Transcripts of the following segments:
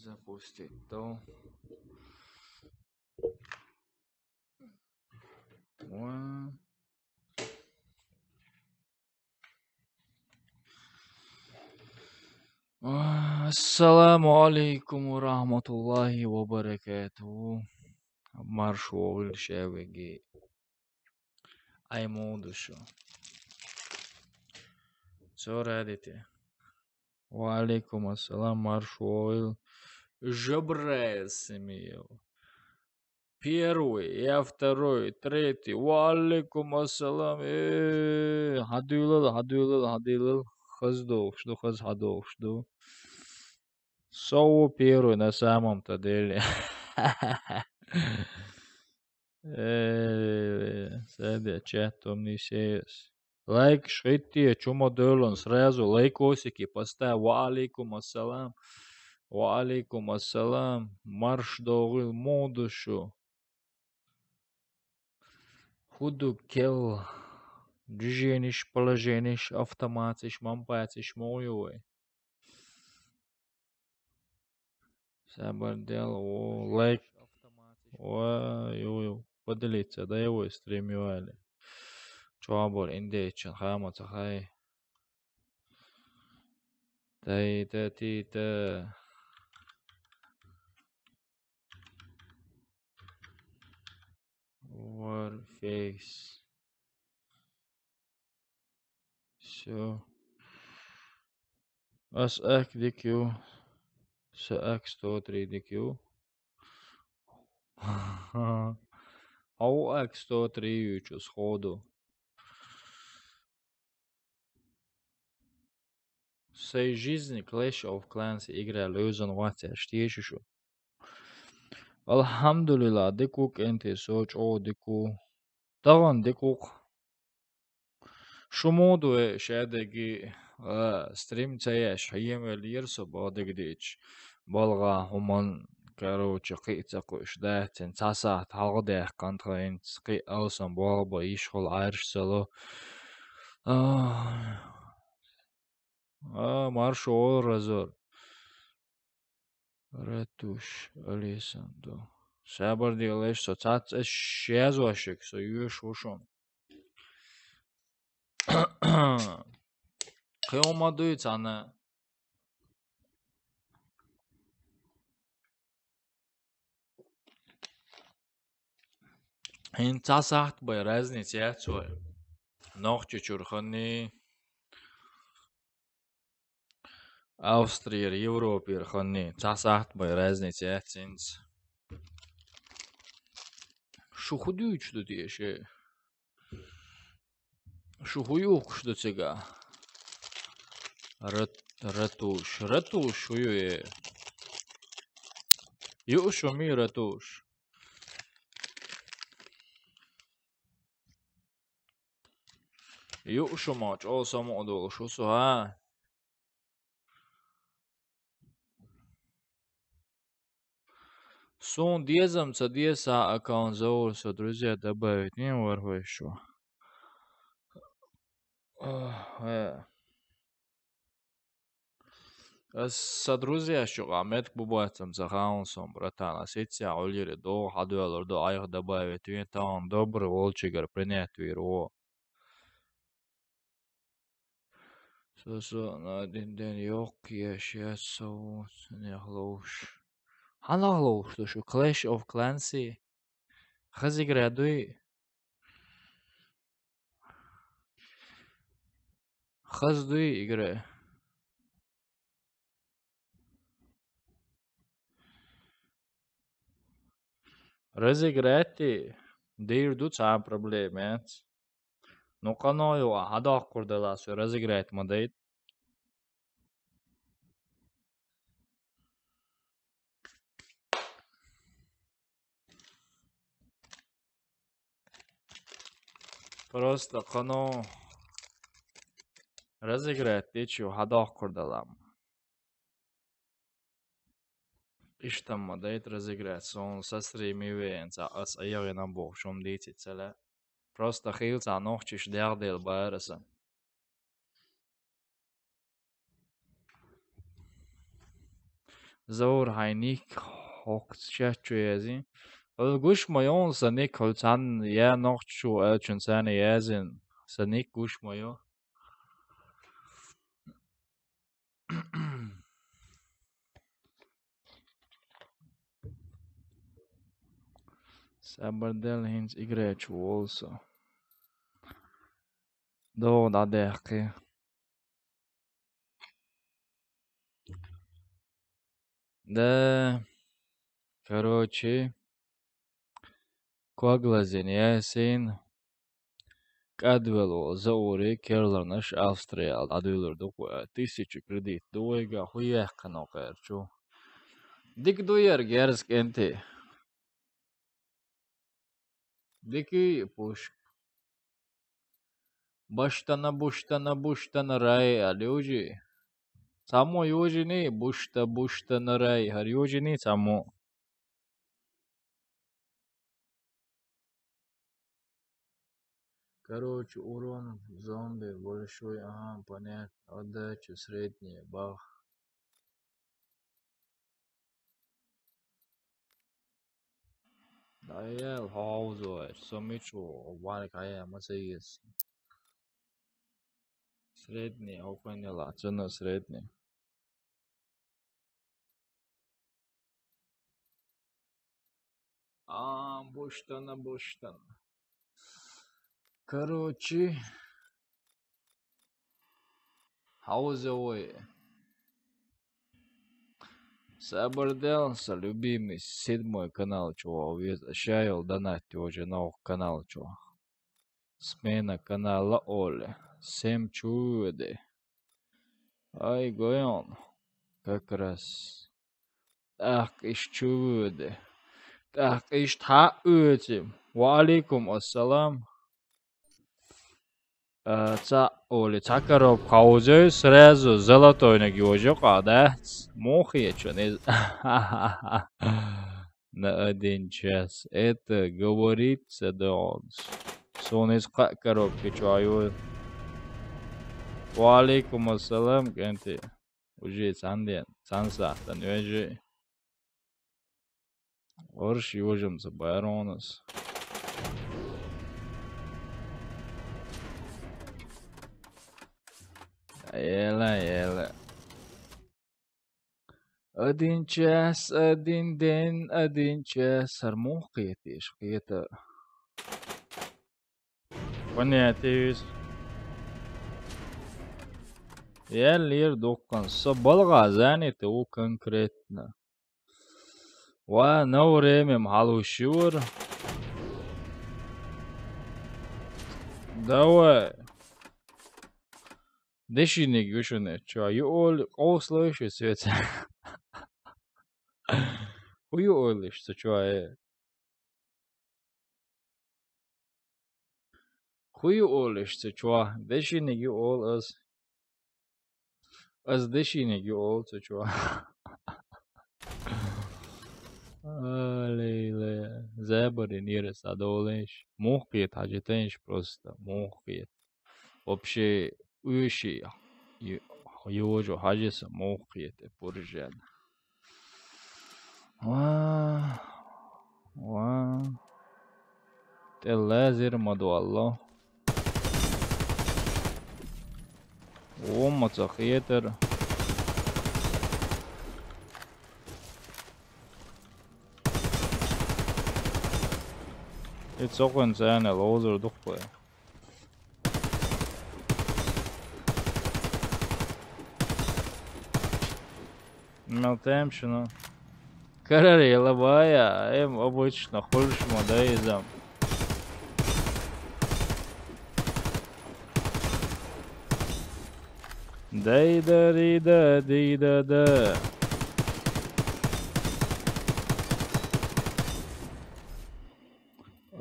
Запустить то. Ассаламу алейкум ва рахматуллахи ва баракатуху. Маршуол шевеги. Аймудушу. Что радите? Ва алейкум ассалам маршуол. Жабресмил. Первый, я второй, третий. Ва алейкум ассалам. Хадуилал. Хаздов, что хаз хадов, что. Соу первый на самом-то деле. Садя, чатом не сеяс. Лайк, шритти, чума делон, сразу лайкосики поставь. Ва алейкум ассалам. Ва алейкум ассалам. Марш догыл модушу. Худу кел. Движенишь, положенишь, автоматиш, мампатиш, моюй. Сабар дел, лайк. Ой, поделиться, да его стримивали. Чуабор, индейчен, хама цахай. Та. Warface. Все. SX DQ. SX 103 DQ. OX 103 сходу. Всей жизни Clash of Clans игра lösen ватя, штешишу. Alhamdulillah, дикук энте соч о дику. Таган дикук. Шумоду шадеги стрим цаяш хаемел ерсо бадыгдич. Балга хуман короче қитсақуш датен цаса талгадах контрент қи алсан балба ишхол айршсало. Маршо разор. Ретуш Алисандо. Сабар диалеш со цац шязвашек со юш ушон. Хеомадуиц ана. Ин цасахт бай разниц яцой. Нохче чурхани. Австрия, Европа, хани. Цасахт бай разниц яцинц. Шухудуй что тиеше. Шухуюк что цега. Ратуш. Ратуш уюе. Юшу ми ратуш. Юшу мач. О само одол. Шусу ха. Сон дезам ца деса аккаунт заулся, друзья, добавить не варва еще. Са друзья еще амет бубатам захаунсом, братан, а сетя олире до хадуалор до айх добавить, вин там добрый волчигар принять вирво. Со на один день yok yaşasın ne хлош. Хана хлош, то что Clash of Clans. Хази градуи. Хаздуи игра. Разыграти. Дирду ца проблемы. Ну канаю хадах курдала все разыграть модейт. Просто кано разыграть течу хадах курдалам. Иштам модейт разыграть сон со стримивен за ас аягина бог шум дити целя. Просто хилца нохчиш дярдел байраса. زور هاينيك هوكس شاتشو يازين الجوش مايون سنيك هلتان يا نوخشو الچن سانه يازين سنيك جوش مايون Sabardel hins igrechu also. Do da dehki. Да, короче, коглазин ясин кадвело заури керларнаш Австрия адвилер докуя 1000 кредит дуега хуях канокерчу. Dik duyer gersk ente. Diki push. Баштана рай алюжи. Само южини буштана рай хар южини само. Короче, урон зомби большой, ага, понятно. Отдача средняя, бах. Да я хаузуэр, сомичу, варик ая масаис. Средний, поняла, цена средняя. Буштана. Короче, хаузуэ. Собрался, любимый, 7 канал, чего, шаял донать уже новый канал, чего. Смена канала Оли. 7 чуды. Ай, гоян. Как раз. Так, иш чуды. Так, иш та ütим. Ва алейкум ассалам. Оли, цакаров паузы сразу золотой ноги уже кадать. Мухи, что не... На 1 час. Это говорится, да. Сон из коробки, чаю. Ва алейкум ассалам, кенти. Уже санден, сансахтан, уже. Орш южим за байронус. Ела. 1 час, 1 день, 1 час. Армухи, тиш, это. Понятие. Я лир докан. Соболга занят у конкретно. Ва на время халушур. Давай. Дешиник юшуне. Чё, all слышишь, свет. Huyu ойлиш, чё, Huyu ойлиш, чё. Дешиник you all us. As дешиник you all, чё. Аллилуйя. Забори нирес адолеш. Мухкет хажетенш просто. Мухкет. Вообще, ующий. Южо хажеса мухкет. Пуржен. Ва. Теллазер мадуалло. Мацахетер. It's open channel, lozer dukwe. Мелтемшина. Карари лабая, обычно хольш модаизам. Дида.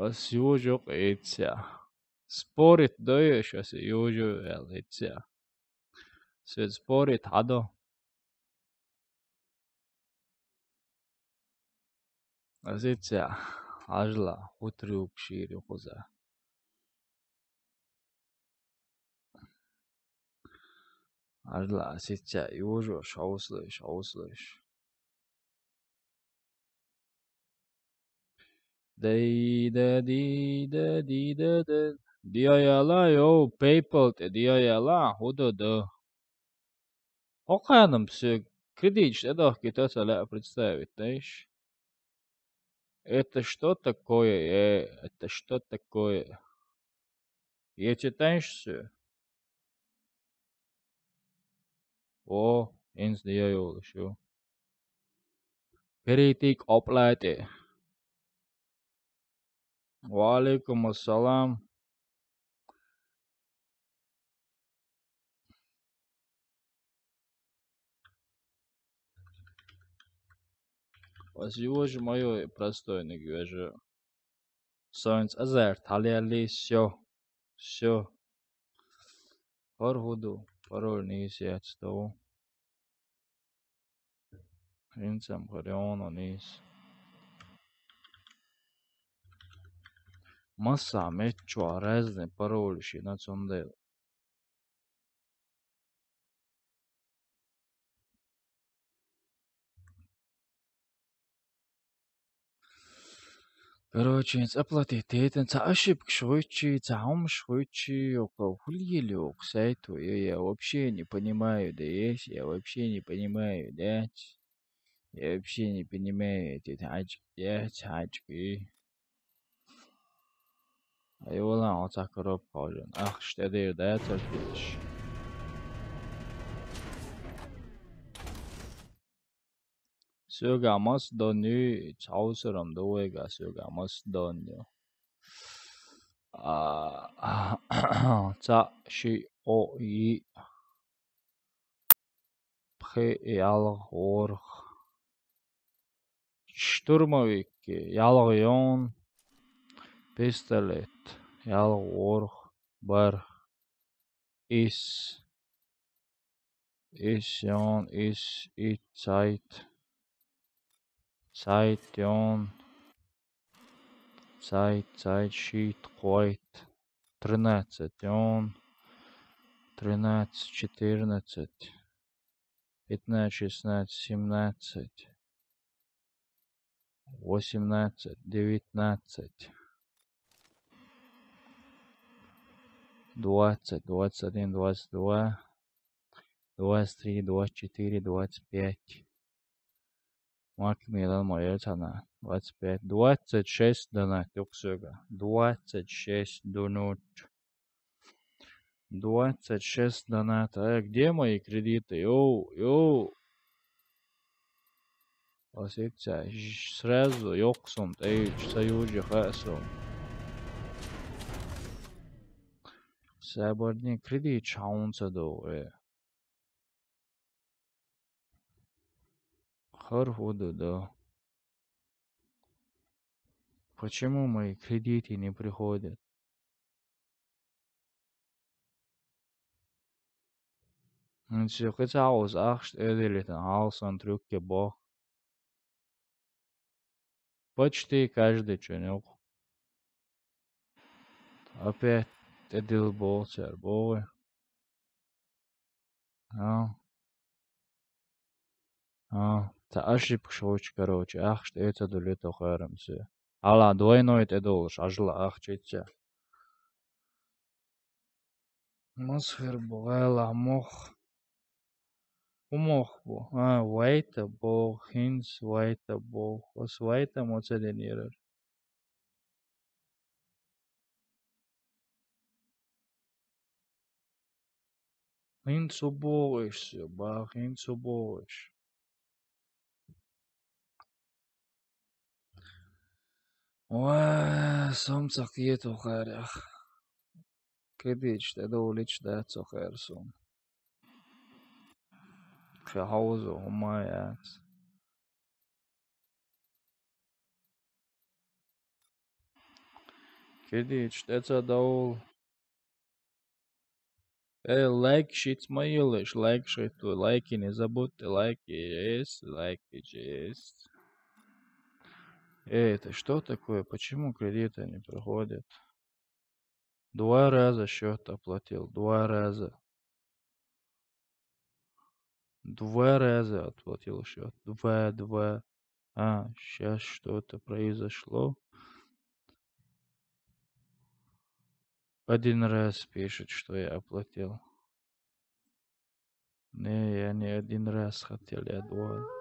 As usual, it's Спорит даешь, as usual, it's So спорит хадо. As it's ажла, утрюк шире хоза. Ажла, as it's usual, шауслыш. Да. Diyayala yo PayPal te diyayala hudo. Оканом все кредит, это китайцы представить, знаешь? Это что такое? Это что такое? Я читаешь все? О, инс дiyayol şu. Kritik oplate. Валикум ассалам. Сегодня мое простое не говорю. Соинс азер, талиали, все. Хорхуду, пароль не сядь с того. Инсам хорионо нис. Масса мечо разные пароли ши на цундел. Короче, оплатить это, ошибка швыдчи, швыдчи, около хулили, сайту, я вообще не понимаю, да есть, я вообще не понимаю, да, я вообще не понимаю эти тачки, да, тачки. А его на вот так коробка уже, ах, что ты, да, терпишь. Söga Macedónia császorом dolga Söga Macedónia. Ca și o i pre штурмовик, ялгъyon, пистолет, ялгъорх, бар, is, isjon, it, Zeit, Zeit, щит, қойт, 13, он, 13, 14, 15, 16, 17, 18, 19, 20, 21, 22, 23, 24, 25. Марк Милан Майорцана, 25, 26 донат, Юксуга, 26 донат. 26 доната. Где мои кредиты? Йоу. Посекция. Сразу Йоксум, Союзе Хасум. Сабордин кредит шаунца до. Хархуду да. Почему мои кредиты не приходят? Все, хотя aus acht ödelit ein Haus und drücke Boch. Почти каждый чунок. Опять эдил болчар, бой. Та ошибка шоч, короче. Ах, что это дулет охарам все. Алла, двойной это должен, ажла, ах, читя. Мосфер бугайла мох. Умох бу. Вайта бог, хинс вайта бог. Ос вайта моцеденирер. Хинс убогиш все, ба, хинс убогиш. Сомцак ето харях. Кредич, те долич да цохерсум. Хауzo, умаят. Кредич, те дол. Лайк шит смаилыш, лайк шит, лайки не забудьте, лайки есть. Это что такое? Почему кредиты не проходят? 2 раза счет оплатил, 2 раза. 2 раза оплатил счет, 2. Сейчас что-то произошло. Один раз пишет, что я оплатил. Не, я не один раз хотел, я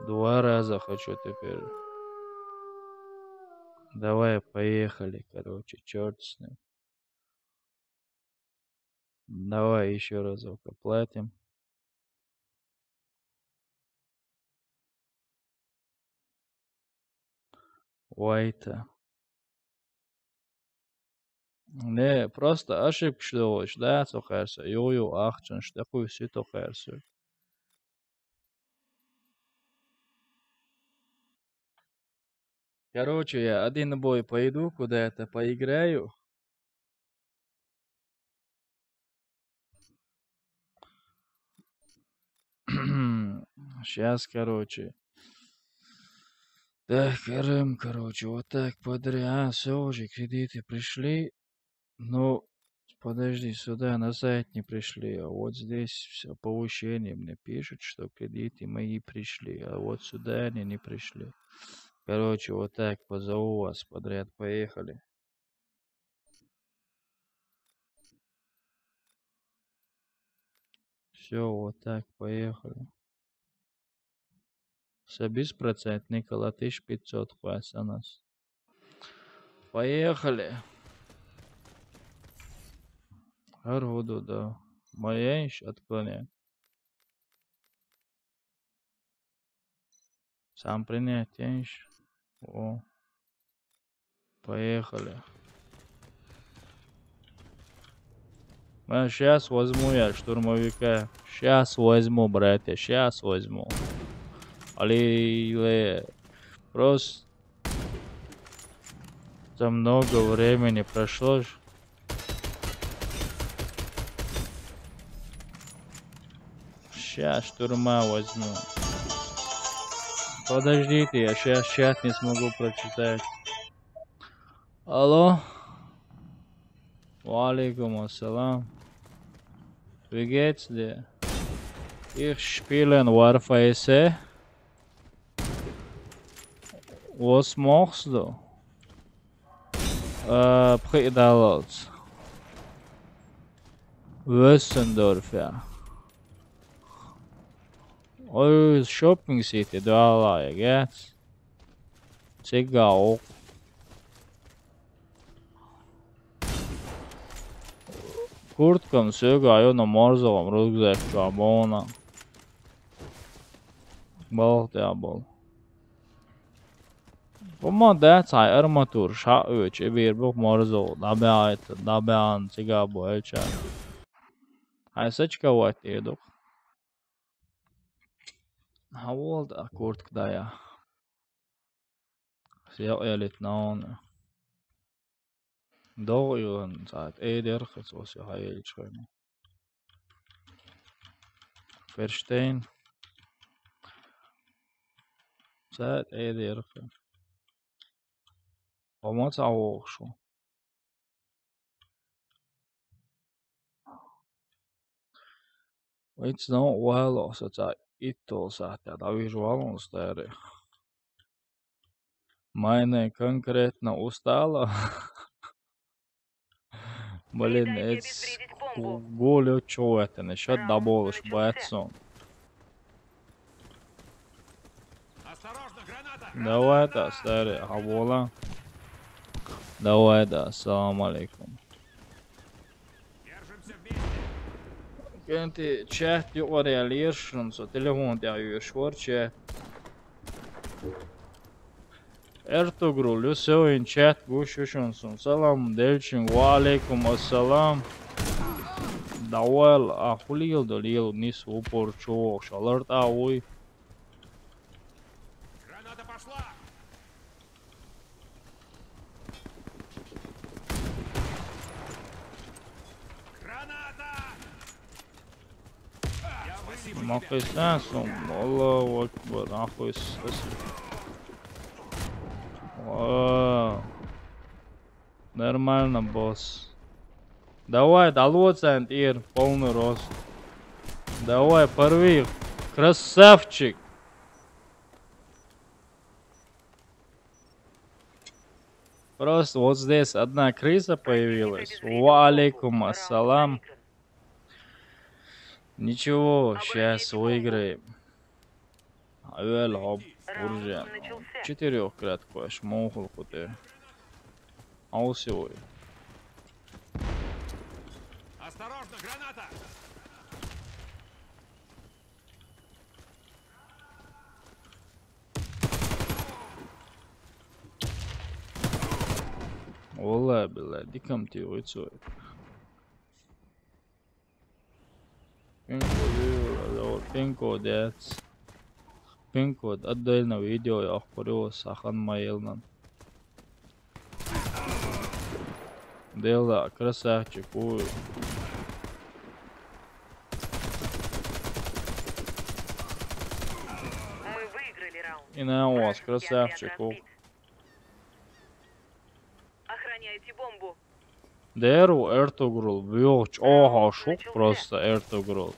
два раза хочу теперь. Давай, поехали, короче, черт с ним. Давай еще разок оплатим. Вайта. Не, просто ошибка что да, тохерса. Йо, ахчан, что такое все тохерса. Короче, я один бой пойду куда-то, поиграю. Сейчас, короче. Так, РМ, короче, вот так подряд. Все уже, кредиты пришли. Ну, подожди, сюда на сайт не пришли. А вот здесь все повышение мне пишут, что кредиты мои пришли. А вот сюда они не пришли. Короче, вот так позову вас подряд. Поехали. Все, вот так, поехали. Все беспроцентный, 1500 хвастанас. Поехали. Ороду, да. Моя еще отклоняет. Сам принять еще. О. Поехали. Сейчас возьму я штурмовика. Сейчас возьму, братья. Сейчас возьму. Але просто много времени прошло. Сейчас штурма возьму. Подождите, я сейчас чат не смогу прочитать. Алло. Валейкум ассалам. Wie geht's dir? Ich spiele in Warface. Was machst du? Predalots. Wössendorf, ja. Oh, Shopping City, da jag vet. Cigarr. Kurtkam sögāju no Morzovam rugzekā bona. Baltjābol. Uma dēcāja armatūra šāuči bir buk Morzovu dabēān cigābo elčā. Hai sačka vatiedu. Ha volda kurtka dajā. Sjau elit nauna. Doğuyon saat erkes olsa hayal çıkarma. Verstehen. Saat erkes. Ama auch schon. It's not well så att itu saatā davižu valonstēri. Meine конкретно устала. Блин, это голю чё это насчет доболыш бойцом. Давай да, старый, хавола. Давай да, салам алейкум. Кенти чат юралиршн, со телефон дяюшвор чат. Ertugrul, Hüseyin chat guşuşunsun. Salam delçin, wa alaikum assalam. Dawal, ahulil dolil, nis upor чувак, шаларт ауй. Граната пошла! Граната! Нахуй сенсом, Аллаху акбар, нахуй сенсом. Нормально, босс. Давай, долоцент, Ир, полный рост. Давай, порви. Красавчик. Просто вот здесь одна крыса появилась. Противник Валейкум обезвредил ассалам. бомбу. Раунд Ничего, сейчас Обороняйте бомбу. выиграем. Авел хоп, Раунд уржа. начался. 4 клетку, шмохул куты. Аусивой. Осторожно, граната! Wallah billah, dikam ti uitsui. Pin-code яц. Pin-code отдельно видео я охпорю сахан маилнан. Дела красавчик, ой. Мы выиграли раунд. И на вас, Вражеский красавчик, отряд ох. разбит. Охраняйте бомбу. Деру Эртугрул, бьёч, ого, шук просто Эртугрул.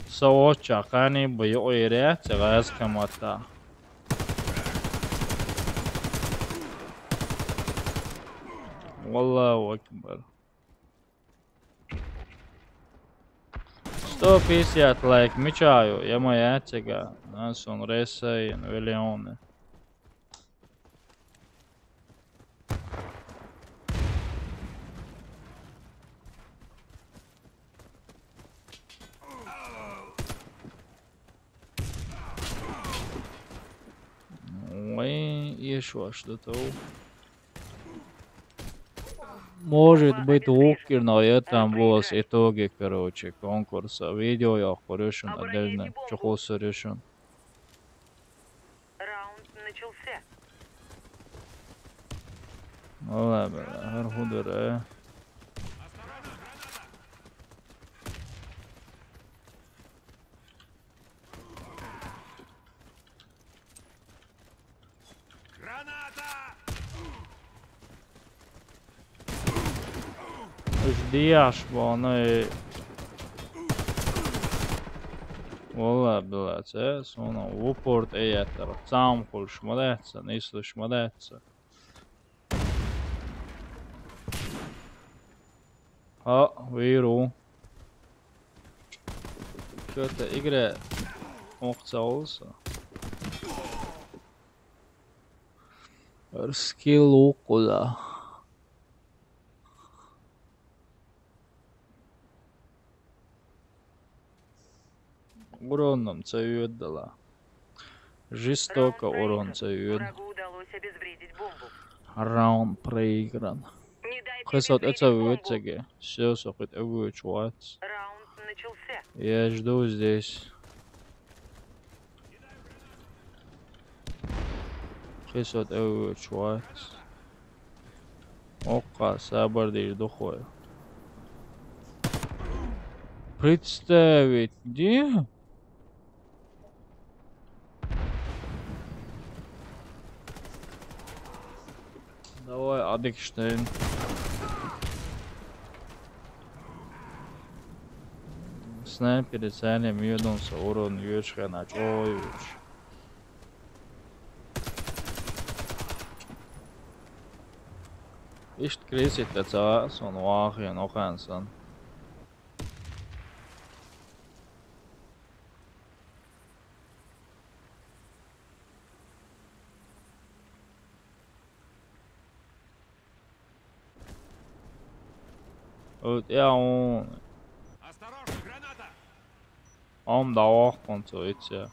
Савоча, кани бьё иря, цегас камата. Wallahu акбар. 150 лайк, мечаю, я моя цега. Нас он ресай, велионы. Ой, еще что-то. Может быть, Укр, но это was итоги, короче, конкурса. Видео я решен отдельно. Чехоса решен. Раунд начался. Ладно, Архудер, Граната! Ждешь, баны. Wallah, блядь, sonra Wuport eyetter. Samkul шмаляется, нисло шмаляется. А, виру. Что-то игра охцался. Скилл куда? Уроном цаюдала. Жестоко урон цаюд. Врагу удалось обезвредить бомбу. Раунд проигран. Не дайте Хесот это обезвредить бомбу. вытяги. Все сохот эвучвать. Раунд начался. Я жду здесь. Хесот эвучвать. Ока сабардиш духой. Представить где? Давай, Адикштейн. Снайпер целям юдонса урон ючхана чойуч. Ишт крисит это сон вахен охансан. Вот я он Осторожно, граната! давах концуется.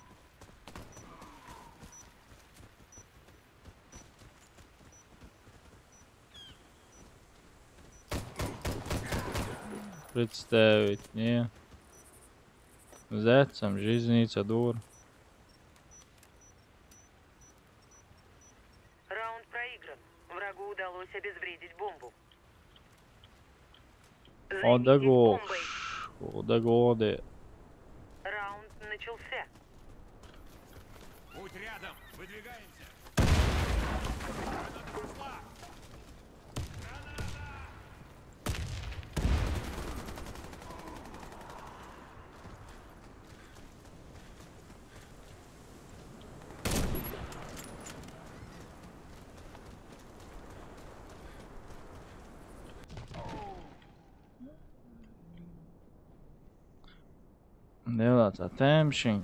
Представить, не. Зайцем жизница дур. Раунд проигран. Врагу удалось обезвредить бомбу. Займитесь бомбой. Одагоде. Раунд начался. Путь рядом! Выдвигаемся! Граната пошла! Делать attention.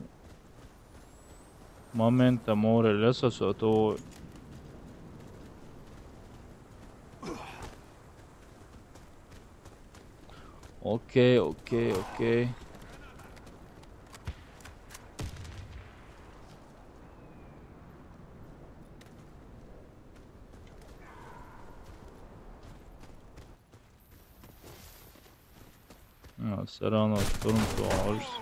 Момента море леса то. Окей. Все равно штурм положится.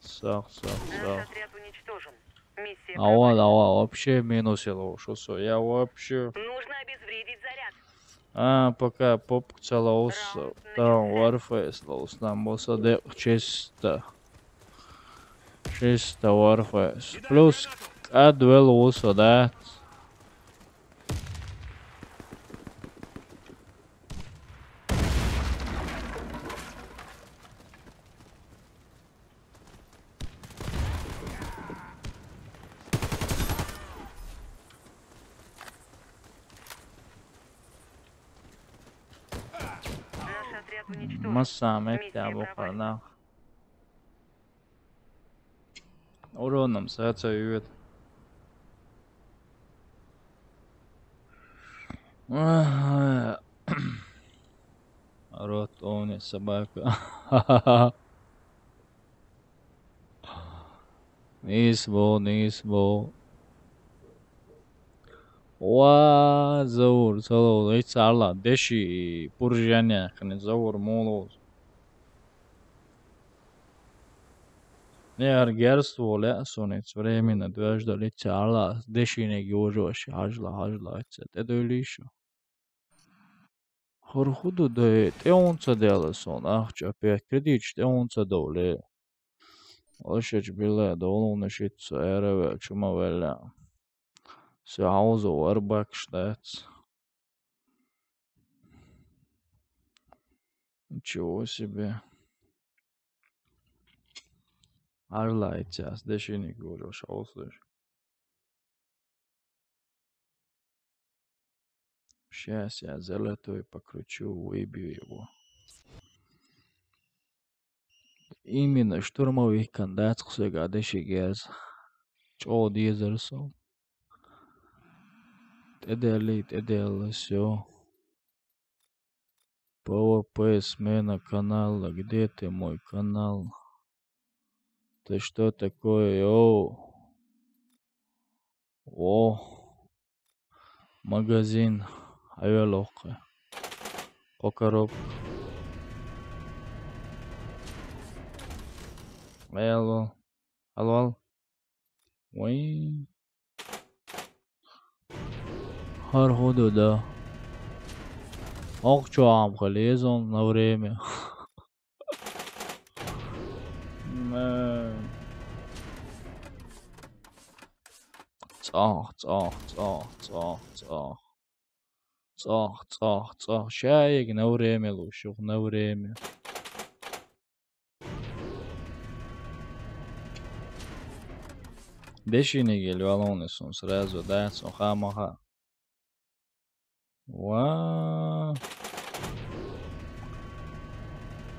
Сах. Наш отряд уничтожен. Миссия Ава, провалена. вообще минусил, что я вообще... Нужно обезвредить заряд. Пока попку целовался, Раунд там начался. Warface там было чисто Warface. Кидай Плюс гранату! дуэл also that. Наш отряд уничтожен. Массам Миссия bu провалена. kadar. Уроном сацают. Рот он собака. Нисбо. زور صلوا يتسعلا دشي برجانيا خلينا نزور مولوز نيار جرس ولا سونيت временно дважды يتسعلا دشي نجوجوش هجلا تدوليشو خرخودو ده تيونца деласон ахча пять кредич тيونца доле ошеч биле долуна шитса эреве чумавеля саузо арбакштац. Ничего себе. Арлайцас, дешини говорю, шауслыш. Сейчас я золотой покручу, выбью его. Именно штурмовик кандидат кусega деши гез. Чо дизерсо. Тедели, все. ПВП, смена канала. Где ты, мой канал? Ты что такое? О, магазин. Авиалоха. Окороб. Алло. Ой. Har худо. Ох, что am gelesen на время. Цах. Шаек на время, лучше на время. Дешини гелвалонесон сразу, да, маха.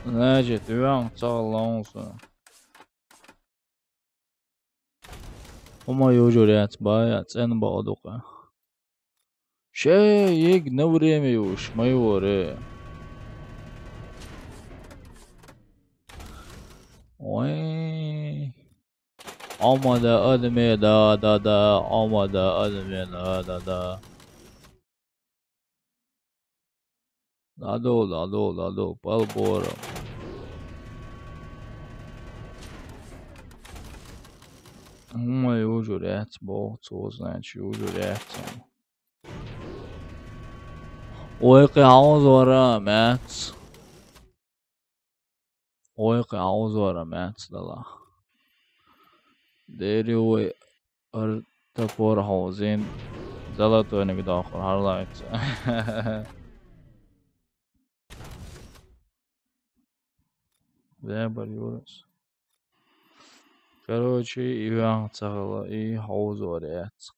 Значит, вян цалонсон. Ома южуряц бая, цен баадука. Шаек на время уж, майоре. Ой. Amada admi da. Amada admi da. Ладо, полбора. Мой ужурец, бог, значит, ужурец. Ой, каузора, мэц. Дала. Деревой артапор хаузин. Золотой негдахор, харлайца. Вебер Юрос. Короче, Иван Цагала и Хаузорец.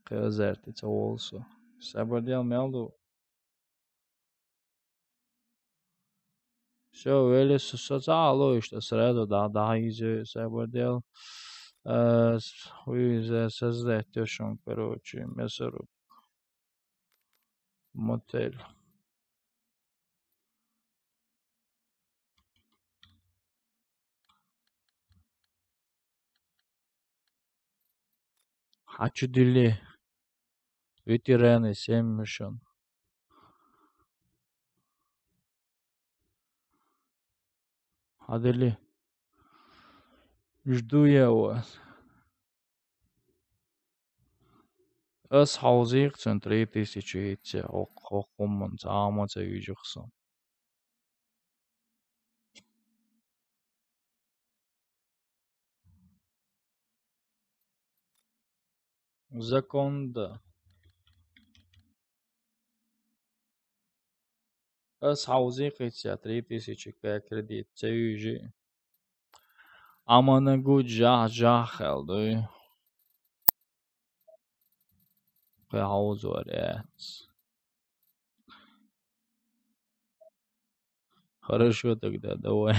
Казертица also. Сабардел мелду. Все, вели со социало, что среду да изи се бордел. Уизе создать тёшон, короче, месору. Мотель. Хочу дили. Ветераны 7 мишон. Адели. Жду я вас. As hausig sind 3000 hitse auch kommen samen ze üjigson. Законда. As hausig hitse 3000 kredit ze üji. Aman gut geldi. Haus var jetzt. Хорошо тогда, давай.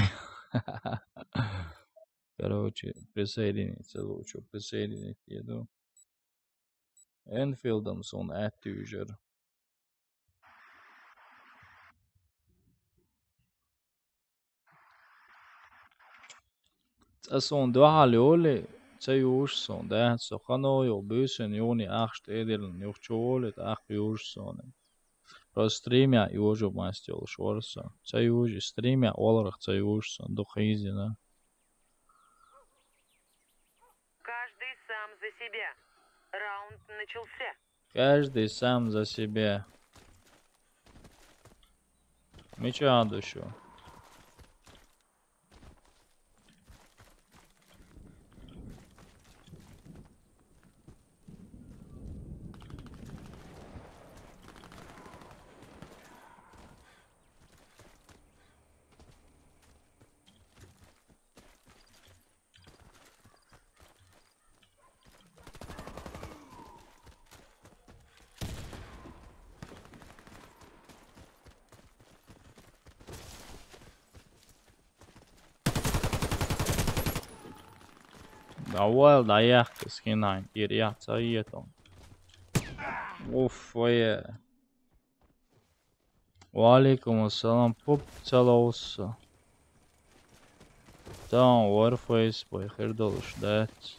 Короче, присоединиться лучше, присоединить еду. Enfield'ım son ättyger. Son duhali oli, se juurs son, det så kanojo bysen juni ähst edelen juhtsuoli, ähk juurs son. Pro streamia juusu maistjol šorsa. Se juusi streamia olrach se juurs son, duhizina. Каждый сам за себя. Раунд начался. Каждый сам за себя. Меча душу. Давай, да я скинай, я цаетом. Уф, ой. Валикум ассалам, поп целоуса. Там Warface, поехал ждать.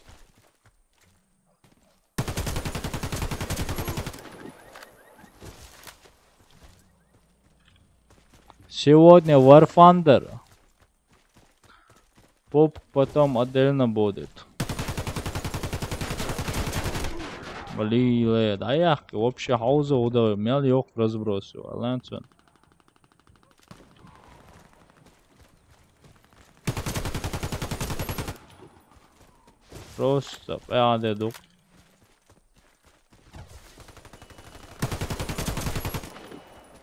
Сегодня War Thunder. Поп потом отдельно будет. Блин, да я вообще хауза удал, меня лёг разбросил, аланцун. Просто пеадеду.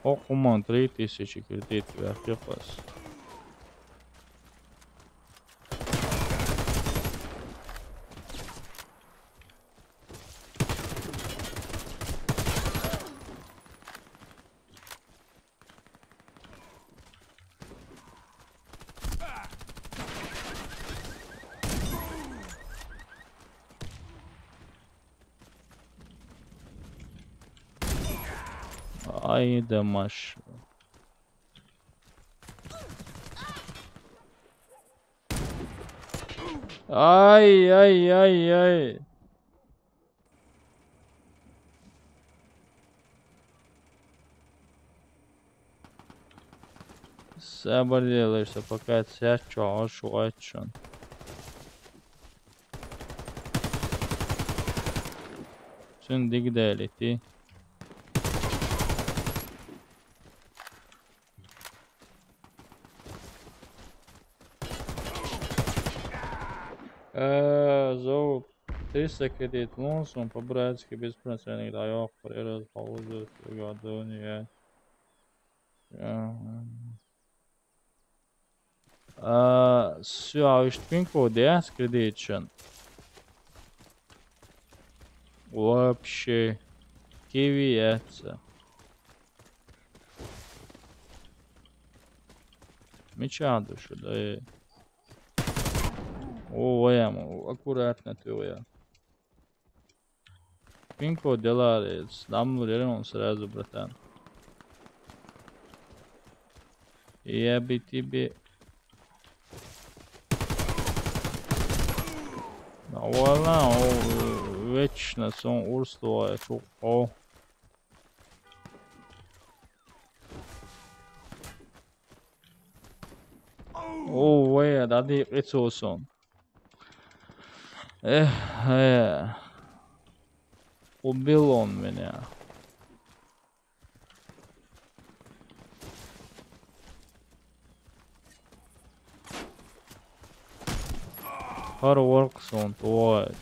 Окуман 3000 кредит вверх. Ай да маш. Ай. Sabır делаешься, пока сячу, ашуачун. Şimdi gidelim. Зовут 300 кредит лунсом по-братски беспроцентных даёк природ паузы гадония. Все, isto pinko 10 кредитчен. Вообще кивиется. Мечаду сюда. О, аккуратно ты, я. $5 дам реально сразу, братан. Я бы тебе... Valla o вечно son Ursula çok o. O vay hadi geç olsun. Убил он меня. Hard work son товарищ.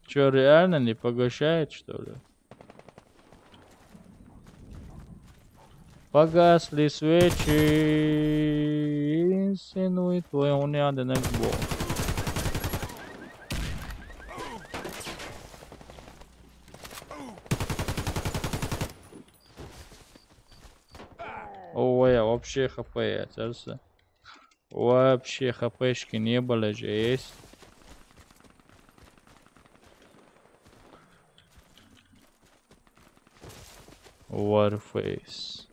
Чё, реально не погашает, что ли? Погасли свечи, инсинует твой уняды на гбо. Ой, вообще хп, я кажется. Вообще хпшки не было же, есть. Warface.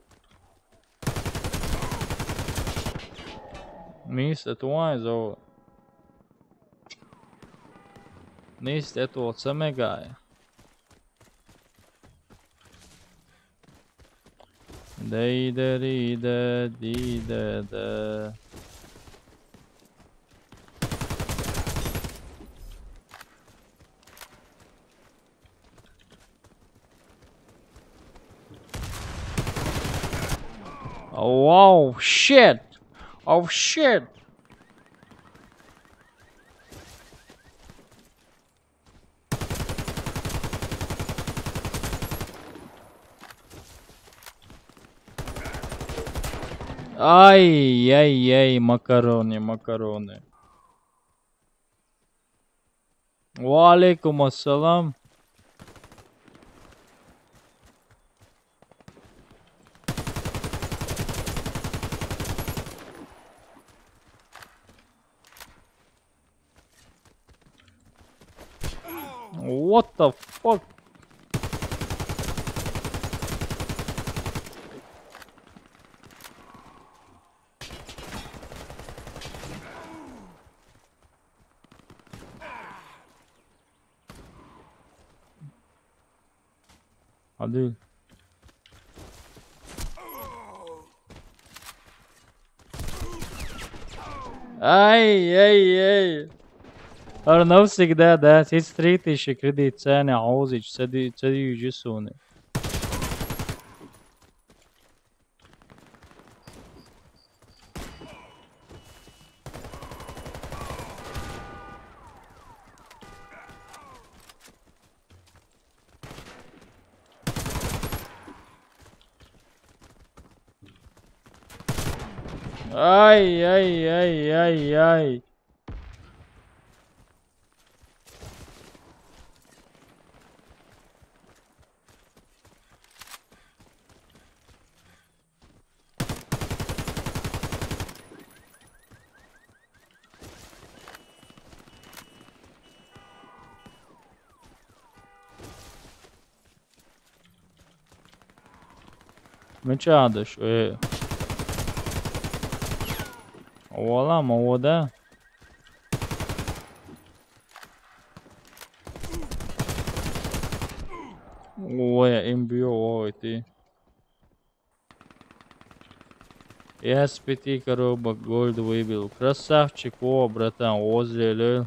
Mistä tuo Niistä tuot se megai. Dida. Oh, wow, shit! Oh, shit! Ай, макароны. Ва алейкум ассалам. What the fuck? Hadi. Ай. Arnav всегда, да, 73 тысячи кредит цены, аузич, цади жесуны. Ай. Мечада, что Вала, молода. Ой, имбио, ой, ты. Я с 5 коробок гольд выбил. Красавчик, о, братан, возле.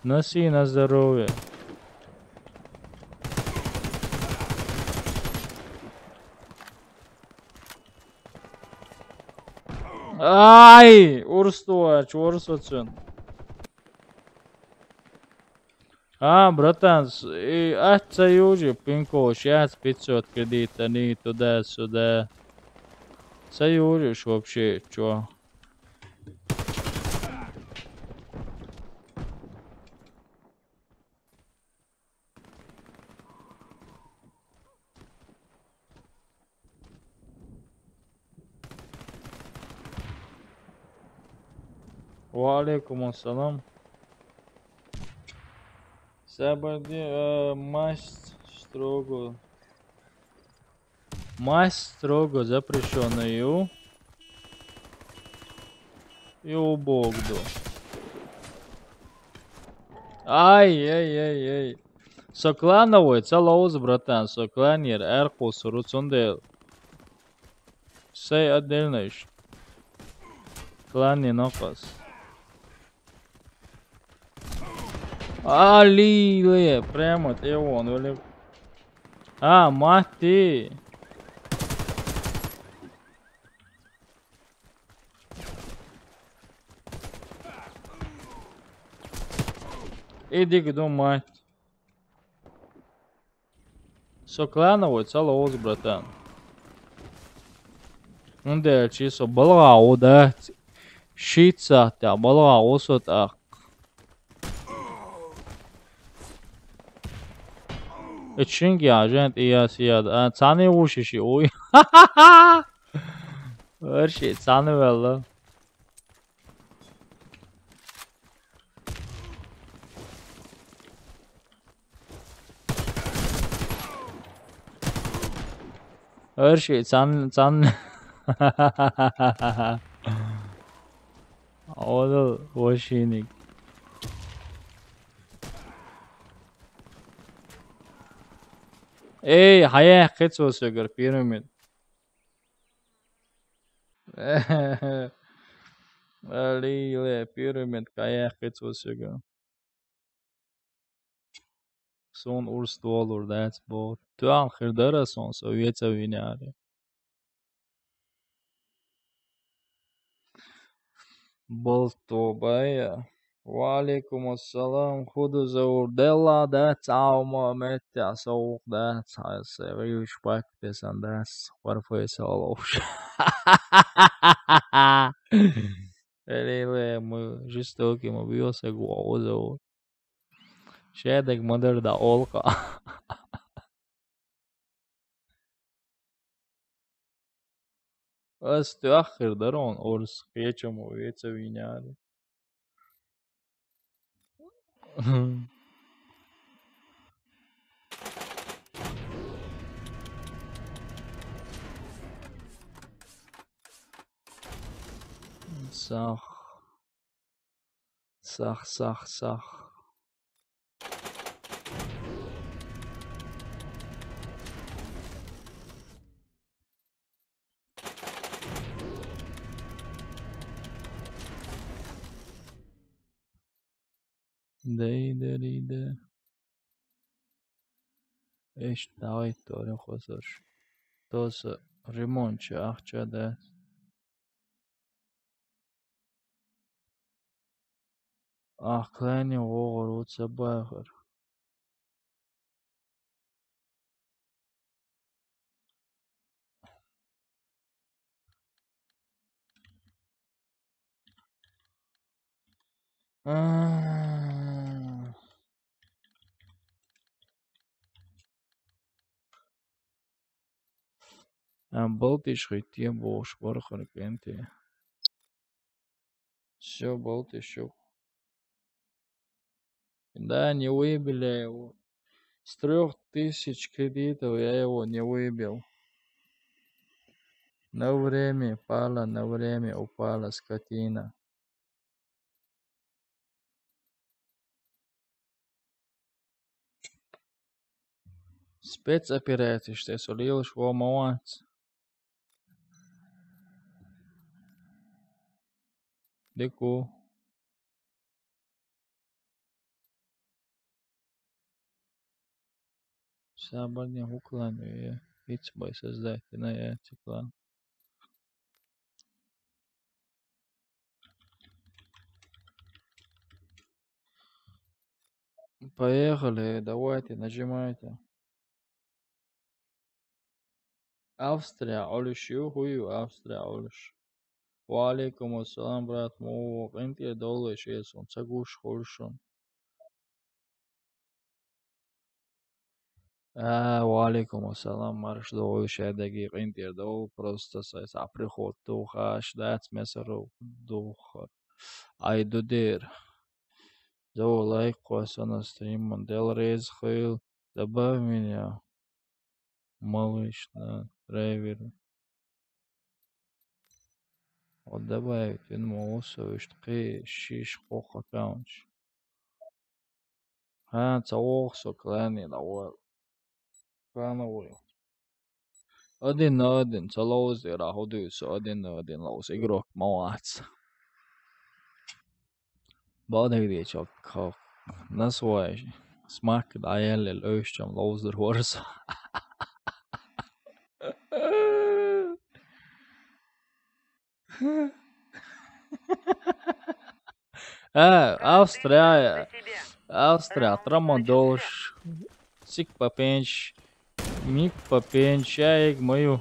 Носи на здоровье. Ай! Урстоач, урсоцун. Братан, союзі, пинко, сейчас 500 кредита, не туда-сюда. Союзишь вообще, чё? وعليكم السلام. Sabardi, mais strogo запрещенную и убогду. Ай. Соклановой целоуз, братан. Сокланер, эркус, руцундел. Сей отдельно еще. Клани нокас. Ле, прямо ты вон, или... мать ты. Иди к дому, мать. Соклановой целоуз, братан. Unde ce bălăa udă șița te bălăa osota. Echingi agent iasiyad. Tsane ușiși ui. Her şey tsane valla. Her şey tsane. Oğlum hoşinik. Ey hayah qetsos ögür piramid. Ali piramid hayah qetsos ögür. Son urs dollar that's both. Tu akhir son Sovyetsa vinari. Boltobaya. وعليكم السلام. خذوا زور دلا that's alma meta so that's I say very respect this and that's what for is all of. Ele justo que me vio se gozo. Shedek mother da olka. استأخر درون أورس خيچم ويتsa vinare. صح. ده ايش давай توري خسرش توس ремонт ахча да клани оғыр отса бағыр был ты шхите бош бархар кенте все был ты шо да не выбили его с 3000 кредитов я его не выбил на время упала скотина спецоперация что солил шво мауанц деку Sabadnie uklanıyor. Hiç başsız ne ya çıklan. Поехали, давайте, нажимайте. Австрия, oluşuyor, huyu Австрия oluş. Валикум ассалам, брат, му интия доллаш есон, цагуш холшон. Валикум ассалам, марш доллаш эдеги интия дол, просто саприхот тухаш, дац месаро дух. Aidodir. Зови лайкоса на стрим, Модель Рейзхейл. Добавь меня, малыш, на драйвер. Вот добавить, він молосовиш, такий шіш хох аккаунт. Це оксо, клені, давай. Клановий. 1-1, це лоузи, рахудуюся, 1-1 лоузи, ігрок, молодець. Bare det ikke nasvoj smak da jelle løsjam loser horsa. Австрия, Австрия, Трамадолш, Сик Попенч, Мик Попенч, я мою.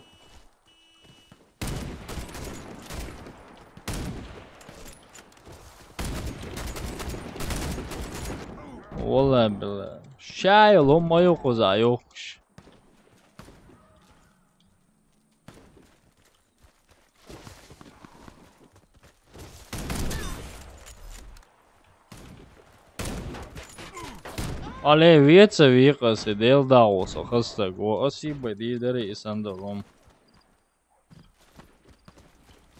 والله بالله شايل هم يوقظ يوقش عليه веца вика сидел даусо хастаго осиба дидери исандалом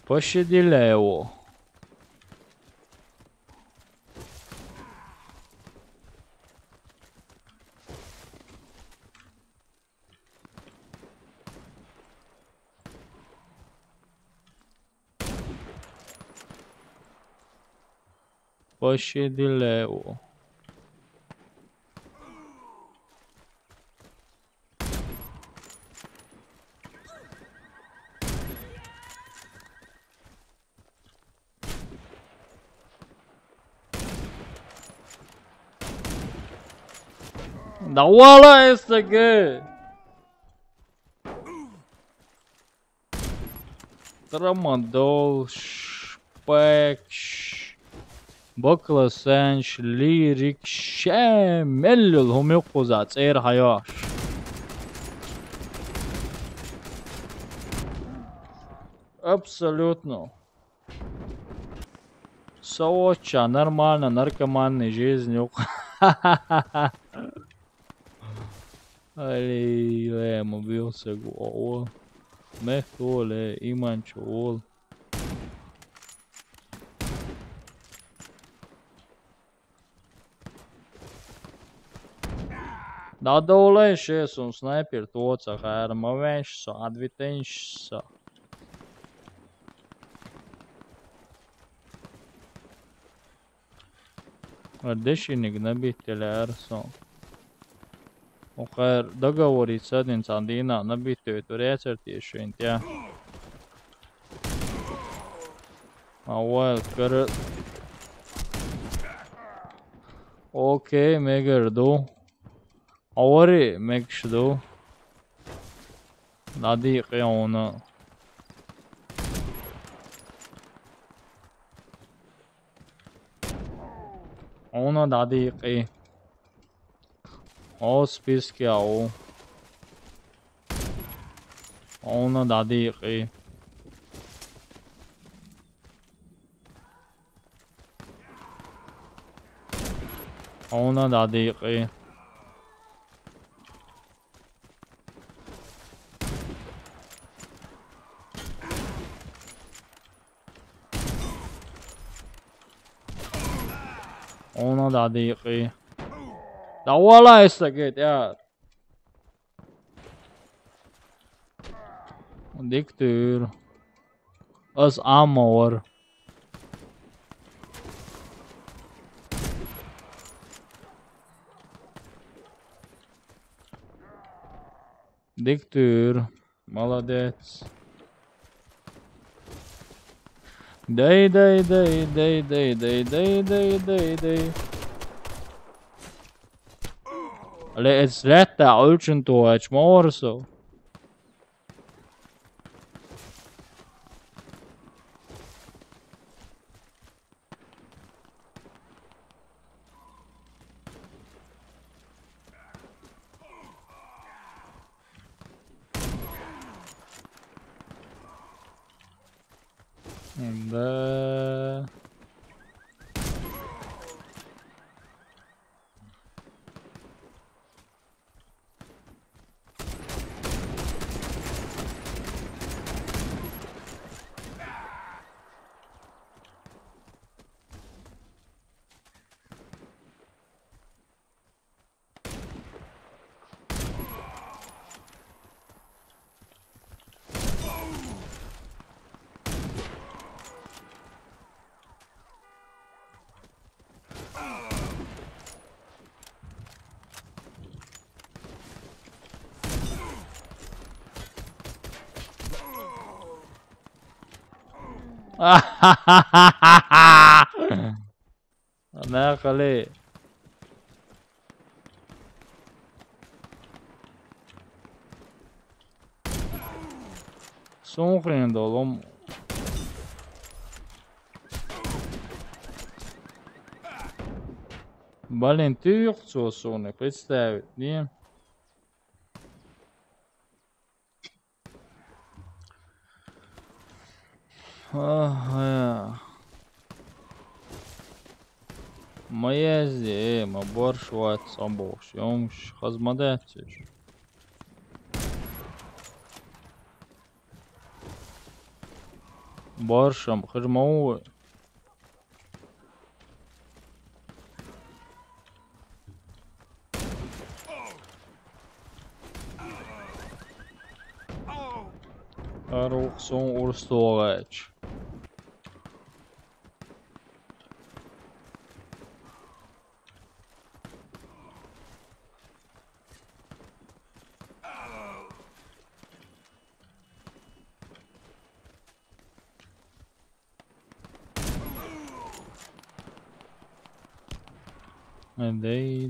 пощадили его. Пощадили его. Да вала СТГ! Трамадол, шпекш, бакласенш, лирик, шемелл هم يقوزات سير حياش. Абсолютно. Соча, нормально, наркоманный жизнь. Ali, mobil se go. Mehole, imančol. Da dole šes un sniper toca härma väšsa, advitenšsa. Ардешиник набители арсон. وخير دقوري تسادين صندينا نبيتو توريتر تيشوين تيا أول كرت أوكي ميجر دو أوري ميكش دو نادي قيونا أونا دادي قي او списки او اونا دقیقی اونا دقیقی اونا دقیقی Da والله استقيت يا دكتور اس امور دكتور молодец дай дай дай дай дай дай дай дай дай дай Let's let the ocean to watch more so. And ناقلي Sonrend oğlum. Valentin sonra представить, не? Ага. Моя зима, борщ ватсам борщ, юмш, хазмадатиш. Борщам, хажмау. Aruch son urstorage. Day.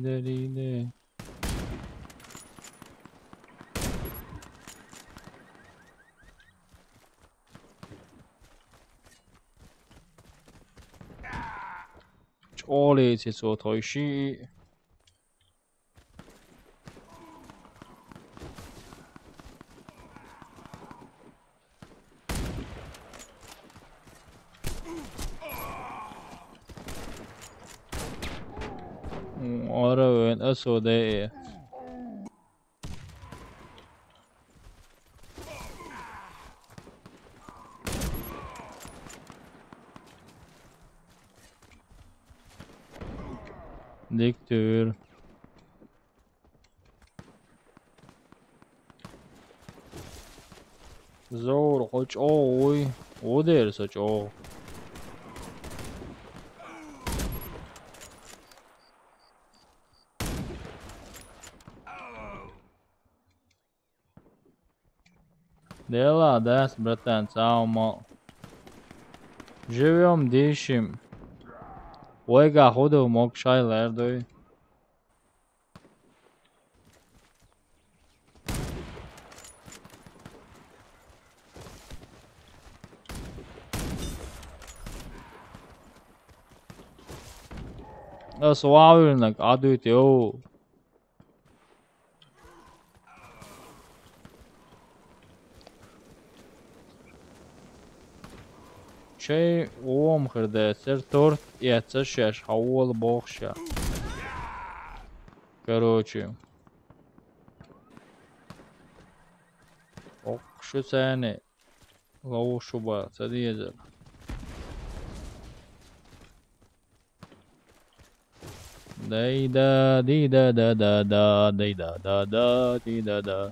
Ollie til så Toishi. Araven alltså det är. Diktur. Zor hoç oy. O der saç o. Dela das bratан саума. Живем дышим. Ойга ходу мог шайлердой. Svavlnak adujte ovo. Şey oğum kırdı. Ser tort yetse şaş. Havalı boğuşa. Короче. Ok şu seni. Lavu şuba. Sadiyecek. Day da di da da da da day da da da di da da.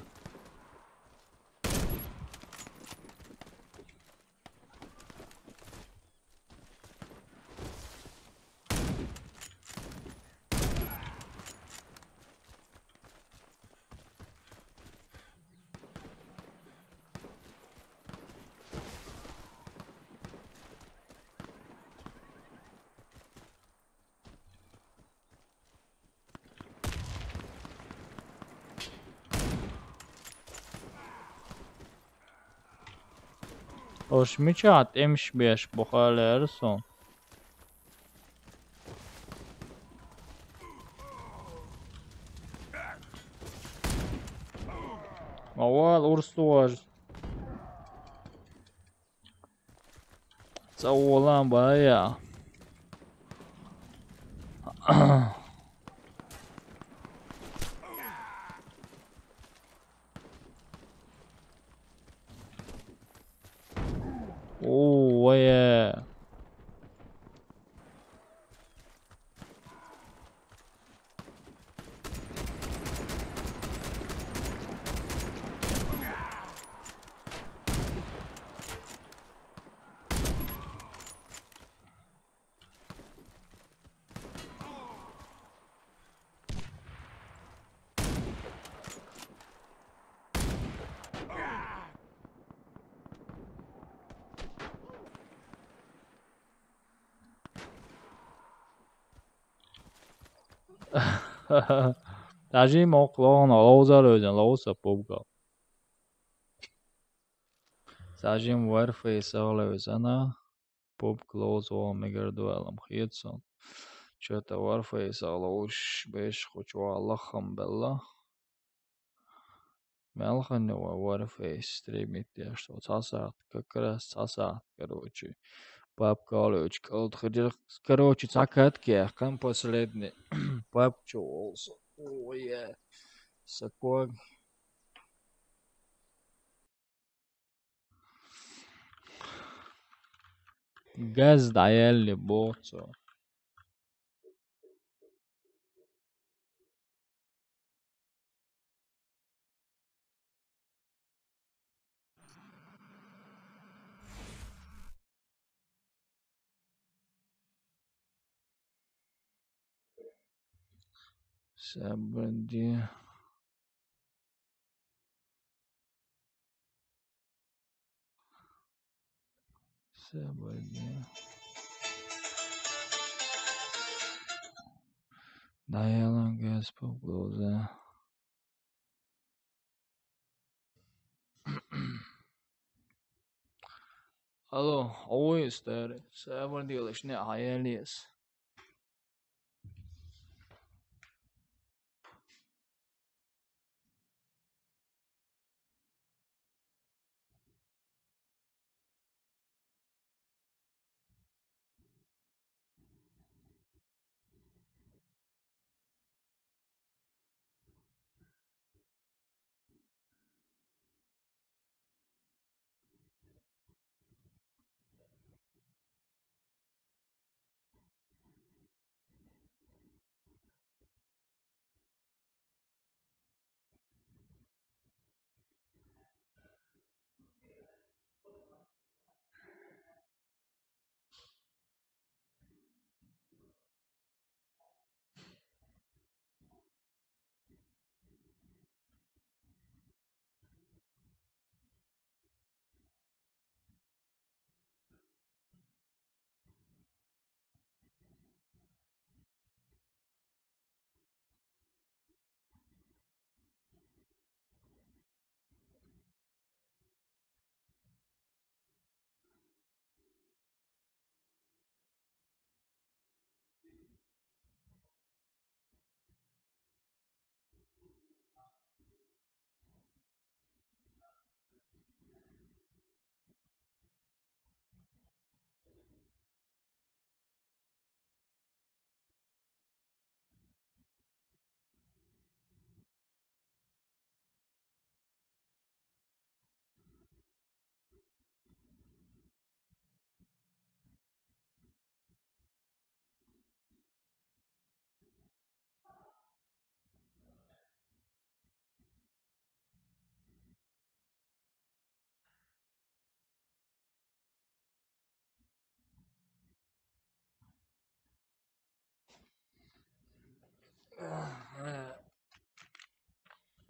Oş mi çat emiş beş buharları son. Aval urstuvar. Sağ olan baya. Oh yeah. Tajim oklon loza lösen losa pubga. Tajim warface lösena. Pub close all megar duelam hitson. Чё-то warface loş beş خوچوا لخم bella. Melhan его warface стримит я что цасат как раз цасат короче. Пап колледж колд ходил короче цакатки кам последний. Пап чё also. Ой. Саког. Газ даялли боцо. Сабанди. Сабанди. Даялан газ поблоза. Alô, oi, stare. Sабанди лишне аялис.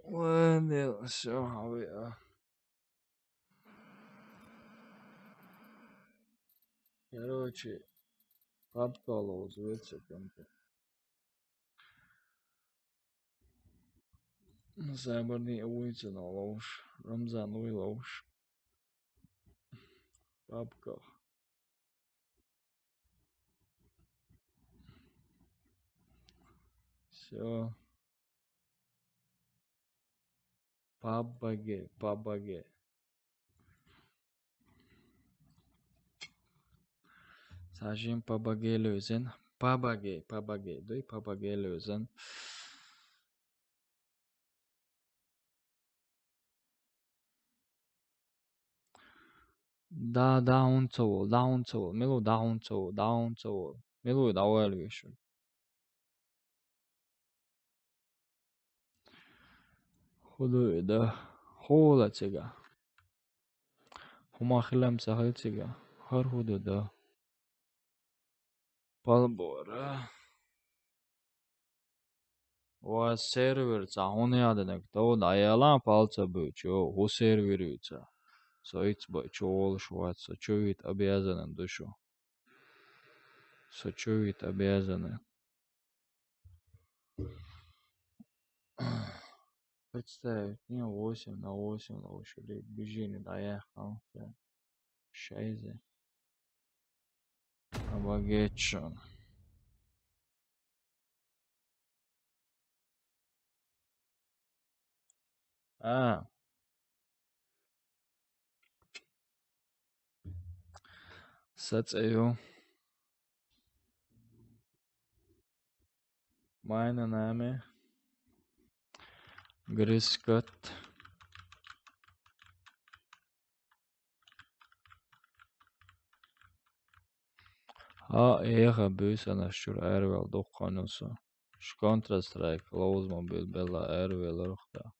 Ладно, все, короче, подколол звется там-то. Сабанди улица на ложь. Рамзан уй ложь. Папка. Все. Пабаге, пабаге. Sajin pabage lösen. Pabage, pabage. Duy pabage lösen. Da down soul, down soul. Melo down soul, down soul. Melo давай лишь. Худу да. Хола цега. Хума хилам сахал цега. Хар худу да. Палбора. Ва сервер цахуне аденек. То даяла палца бычо. Ху серверюца. Соиц бычо шват. Сочувит обязанен душу. Сочувит обязаны. Представить, не 8 на 8 лошадей. Бежи, не доехал. Шейзе. Обогечен. Sacēju. Meine Name. Grüß Gott. Ehre büyüsene şur ervel dokkanusu. Şu Counter-Strike Lozmobil bella ervel urhta.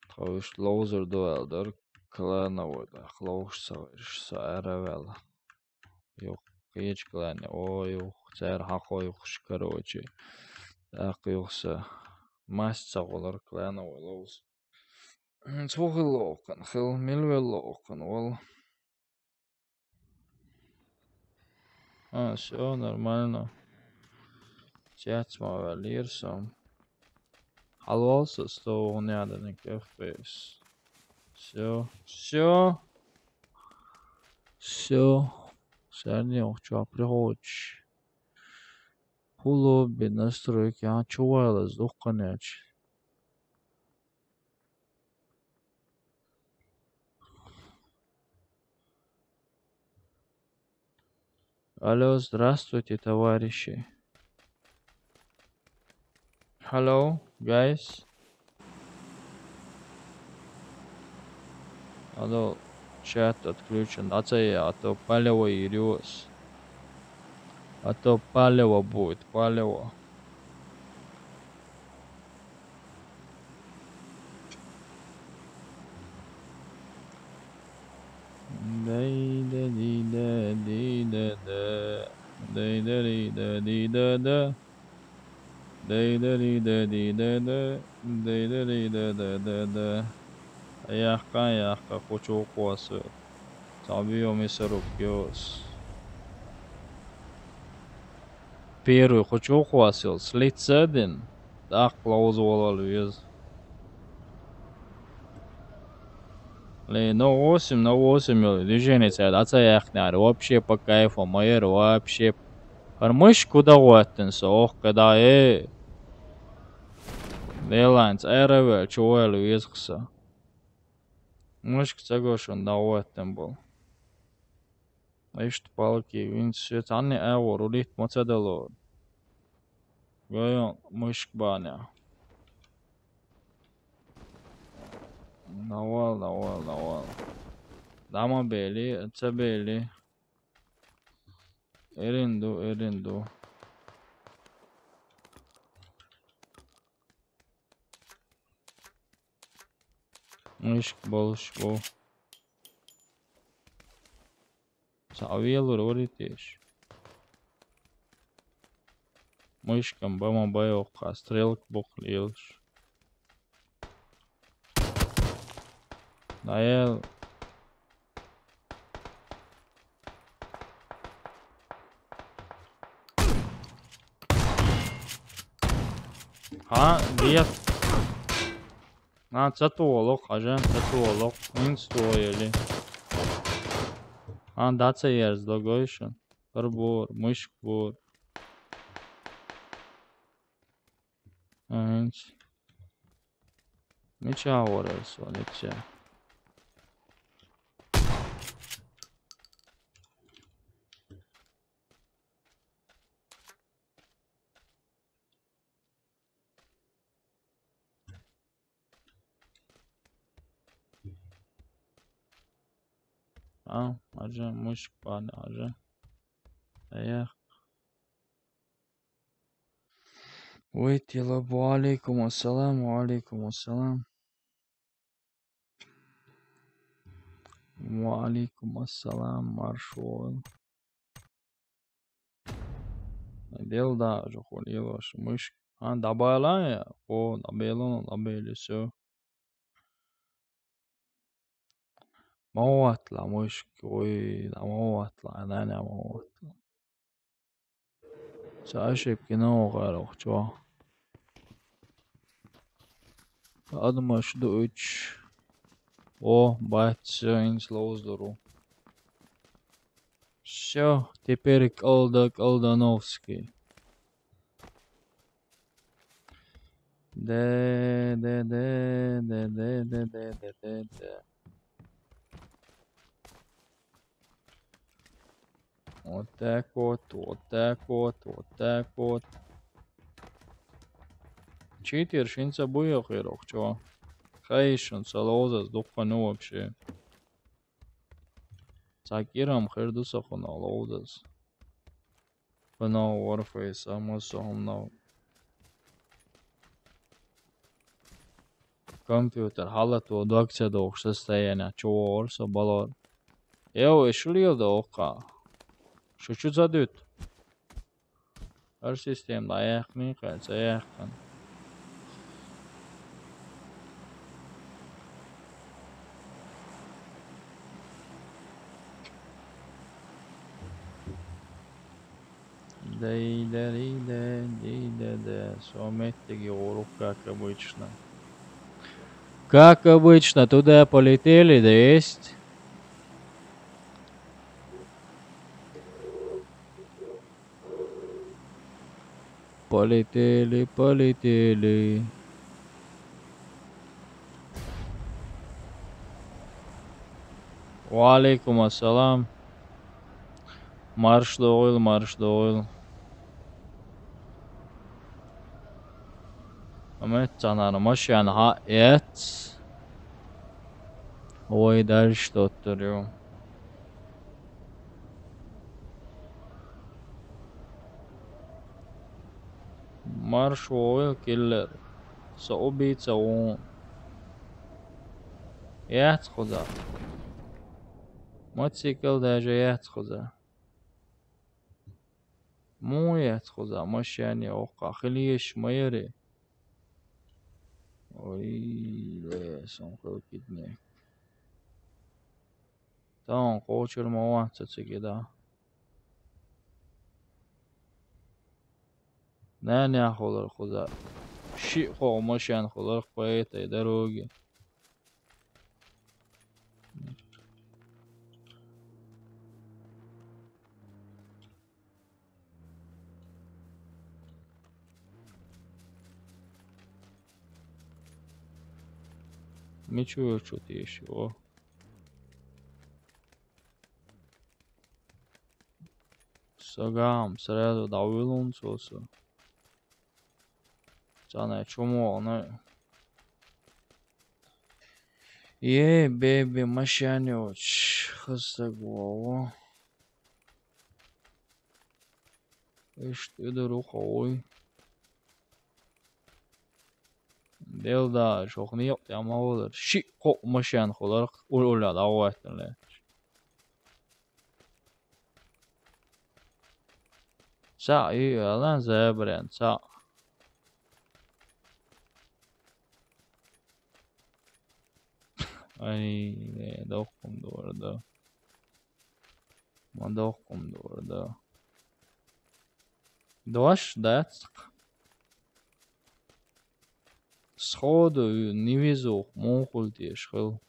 Tavuş lozer duelder klanovoda. Klausa sa ervel. Yok hiç klani. O yok. Cer hako yok короче. Так yoksa. Masça olur klanovoy loz. Çoğu lokan. Hıl milvel lokan. Ol. Все нормально. Чат валирсом. Halvался 100 рядом FPS. Все. Сядем, что приходишь. Хуло без настройки, чувала сдохнешь. Алло, здравствуйте, товарищи. Hello, guys. Алло, чат отключен. А то палево ирёс. А то палево будет, палево. Яхка, хочу косы. Забьем и 40 гёс. Первый хочу косы. Слить один. Так, плаузовал вес. На 8, движение цель. Яхнар. Вообще по кайфу. Майер вообще. Farmış kuda vattens. Ох, когда Lielāns ērēvēl čoēlu ieskasā. Muški cegošana nav vattembol. Ištu palki, viņš šeit anni evoru ritmu cedalo. Gajon, muški bāņā. Naval. Dama bēli, cebēli. Erindu. Muški bolš bu. Savielu rori tieši. Muškam bama bajo kā strelka buklīlš. Nael. Diet. Cetolok, ajan cetolok. Instoyeli. Daca years dogoyšan. Bor, mušk bor. Ničā orels vēl, ničā. Ajan mušk bāni, ajan. Wait, labu alaikum assalam, alaikum assalam. Alaikum assalam, maršol. Делдажу холилош, мышь. Добавила? Добавили, все. موتلا مشكوي موتلا أنا موتلا Сашепки на огарок, чё? Admaş da 3. О, бать, слово здорово. Все, теперь Колдановский. Да. Вот так вот, вот так вот, вот так вот. Читер, шинца буя херох, чё? Хайшон, салозас, духану вообще. Цакирам херду сахуна, лозас. Панау Warface, амасахум нау. Компьютер, халату, докция дох, состояние, чего орса балар. Эо, эшлил да ока. Шучу задут. Her sistemde ayakını kalsa ayakın. Да. Сометтеги урок, как обычно. Как обычно, туда полетели, да есть. Полетели. Валейкум ассалам. Марш дойл. Ahmet canarıma ha et. Ой, дальше что-то рю. Марш ойл киллер. Убийца он. Яхт худа. Мотоцикл даже яхт худа. Му яхт худа. Машине ока. Хилиеш майори. Ой, лесон хилкидник. Tamam, koçurma o atacak da. Ne olur khuda. Şi xo машин xulur по этой дороге. Ничего, что-то еще. Сагам, сразу давил он сосу. Цана, чему она? Беби, машанёч. Хасагуо. Что дорога, ой. Делда, шохни yok ama olur. Şi kokmaşan olarak olarak davetler. Sa iyi lan zebren sa. Ay dokum doğru. Dokum doğru. Doş da сходу не везу, монхул дешхил.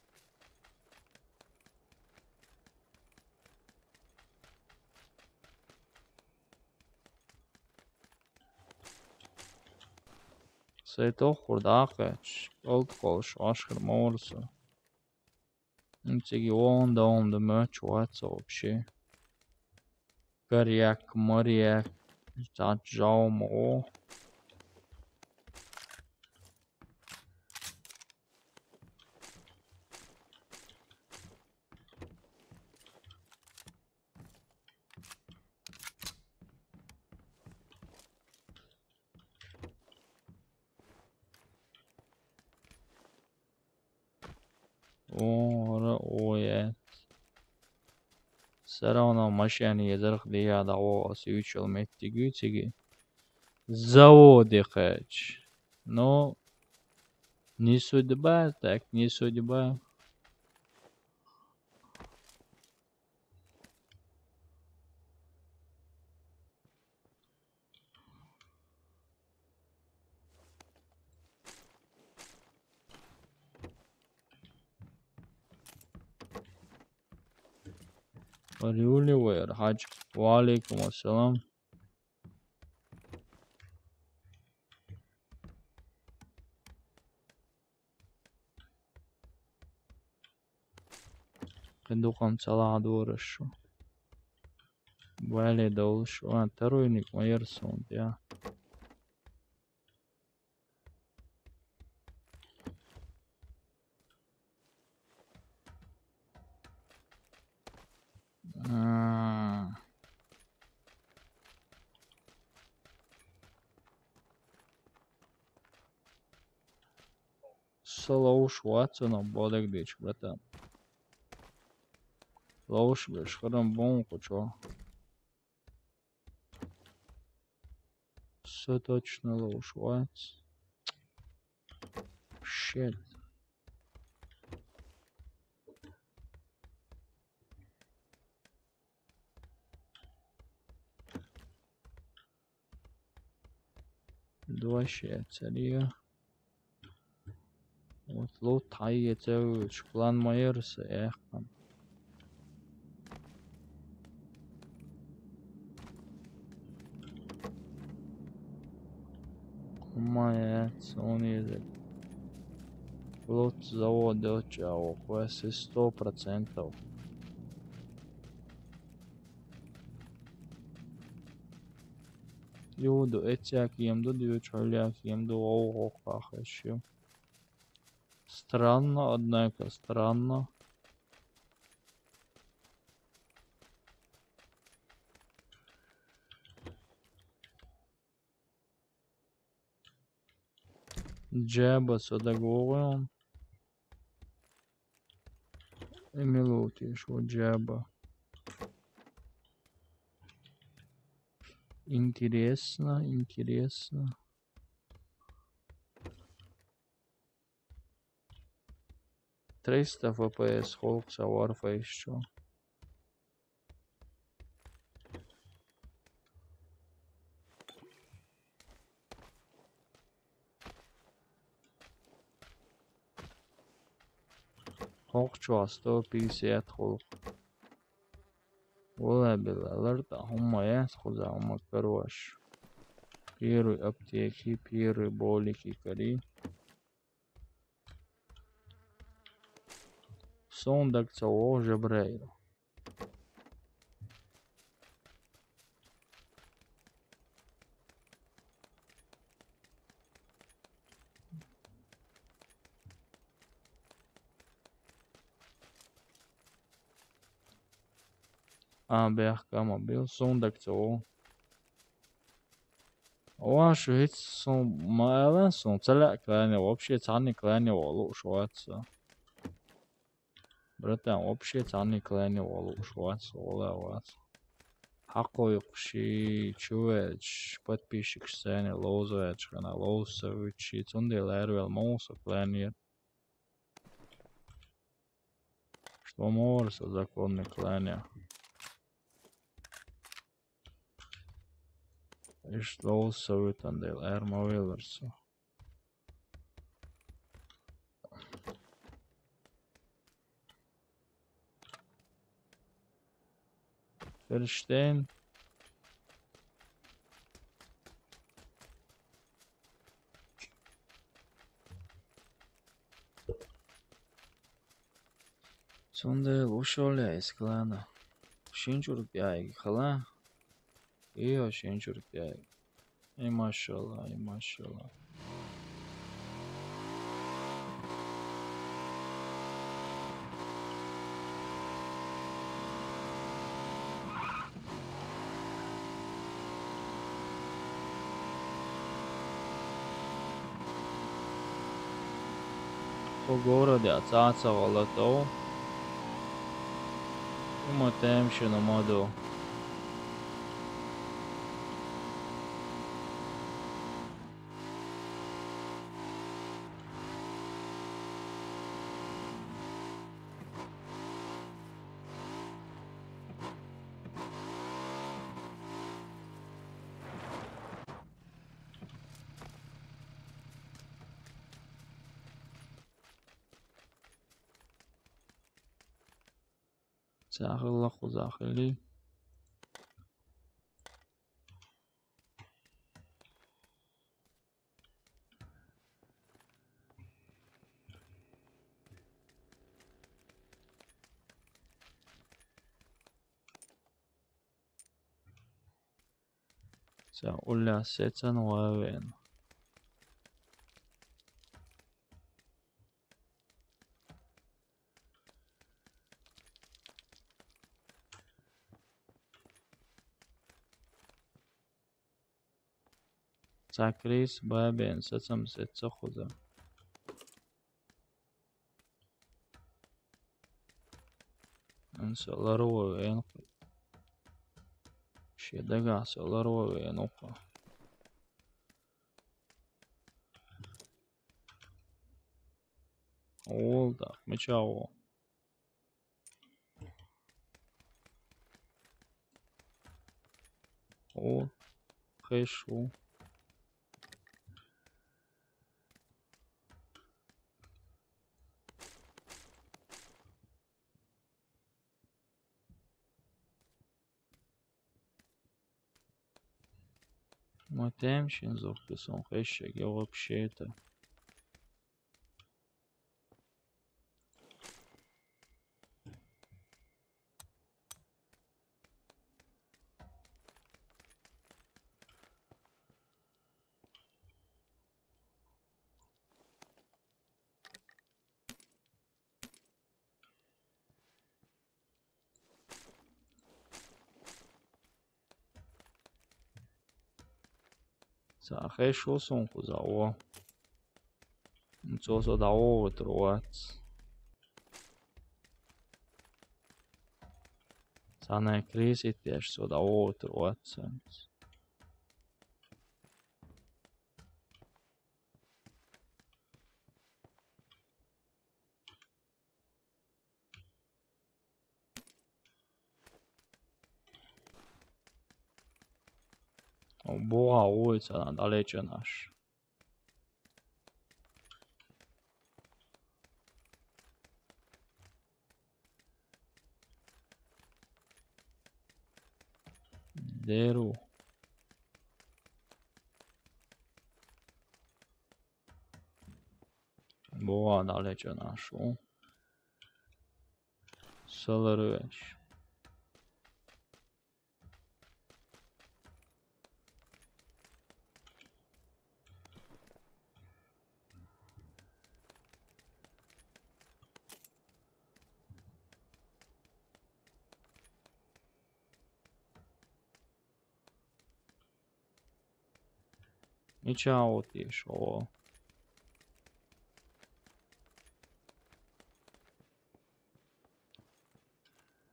Сето хурдакач, олд колш ашхр морса. Нцеги он да меч ватса вообще. Карьяк, моряк, таджамо. Ой. Сарана машине язырх дия дава сүйчел меттиги тиги. Заводы хач. Но не судьба, так не судьба. ريولي وير حاج. وعليكم السلام. Kedukam salah doğru şu. Böyle de ol şu an teroinik mayırsın ya. Слоуш Ватсона бодек дич, братан. Слоуш беш, храм бон кучо. Все точно лоуш Ватс. Shit. Два şehçeliye. Otlu tayye çev şulan mayırsa ehkan. Маец, он язык. Плод завода чао, квесы 100%. Юду этякием до дючалякием до оухах еще. Странно, однако странно. Джеба договорен. Эмилути, что джеба. Интересно, интересно. Триста FPS, Hulk, Warface, что? Hulk, что? 150 Hulk. ولا بالألرت هم ياخذ هم كروش. Первый аптеки, первый болики кори. Сондак цао жебрейро. Berkama bil sondak цао. Ваш ведь сон мало сон целя кланя вообще цани кланя волу шваца. Братан, вообще цани кланя волу шваца, ола вас. Hakoyukshi, čuveč, подписчик scene, Lozović, kana Losović, i cunde lērvēl mūsu klēniet. Što mora sa zakonne klēnja. Iš Losović, ande lērma vilversu. Verstehen? Sonde ušolja iz klana. Šinčur pjajgi, hala? Iyo šinčur pjajgi. I mašallah, i mašallah. Po goroda cacavalo to. Ima temšinu modu. Захилла хузахили. Ulla seitsemän nuoven. Zakris babien seitsemän seitsemän khuza. Ansalar nuoven. Shedaga salar nuoven opa. Olda, mechao. Ol, kheshu. ما تمشي نزوق بسون خشة جواب شيتا خشو سون خوزاوا نتوسو داو تروات Sana kriisit tieši soda otru otsams. Boğa ulica dalece naš. Deru. Boğa dalece našu. Salarıveş. Нічого тішого.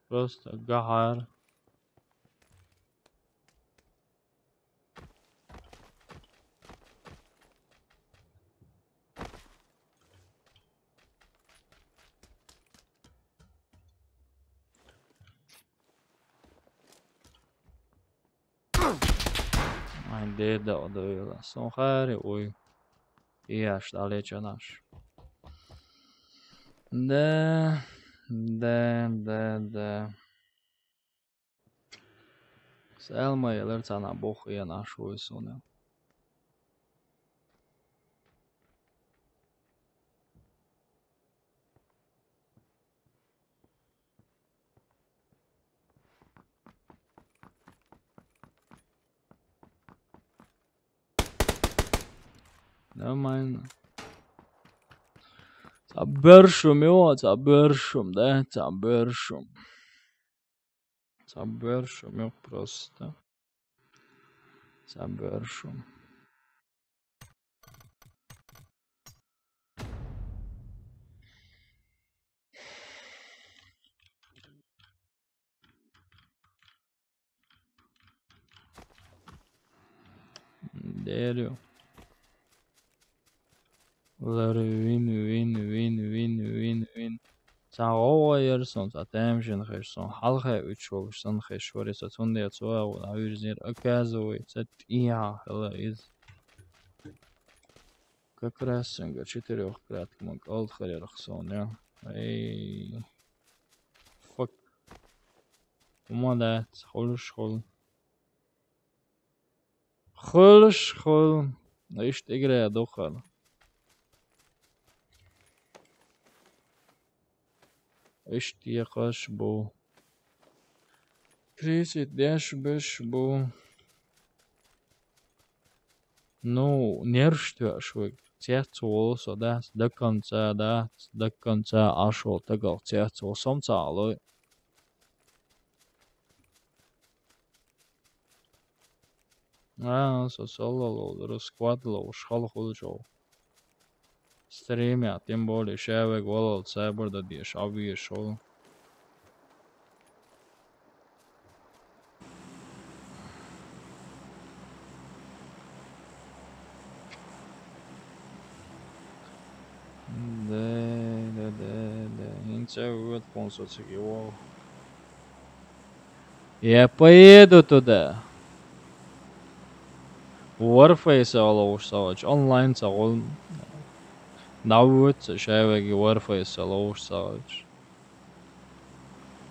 Просто гахар. Mein deda odavila. Son hari uj. Ijaš dalece naš. Da. Selma gelir sana bokuya našu isune. Nормально. Забершум его, забершум, да, забершум. Забершум его просто. Забершум. Дерю. Win. Sen ova yersin, sen temşin xerson, halka üç olursan xeşori, sen tunde yatsoa o da yüzler akazoy, sen iya hala iz. Как раз сенга 4-краткому гол харерахсон, я. Эй. Fuck. وما خل خل ايش تقرا يا دخل ايش تيقاش بو كريسي داش بش بو نو نيرشتو شوي تياتو سو داس دكانتا اشو تقل تياتو سمتالو سو سولو раскладывал шхалхулжо стримя, тем более шевек волол цеборда диш авие шол. Да. Инце вот консоцик его. Я поеду туда. Warface алош савач онлайн сагол. Навут шевек Warface алош савач.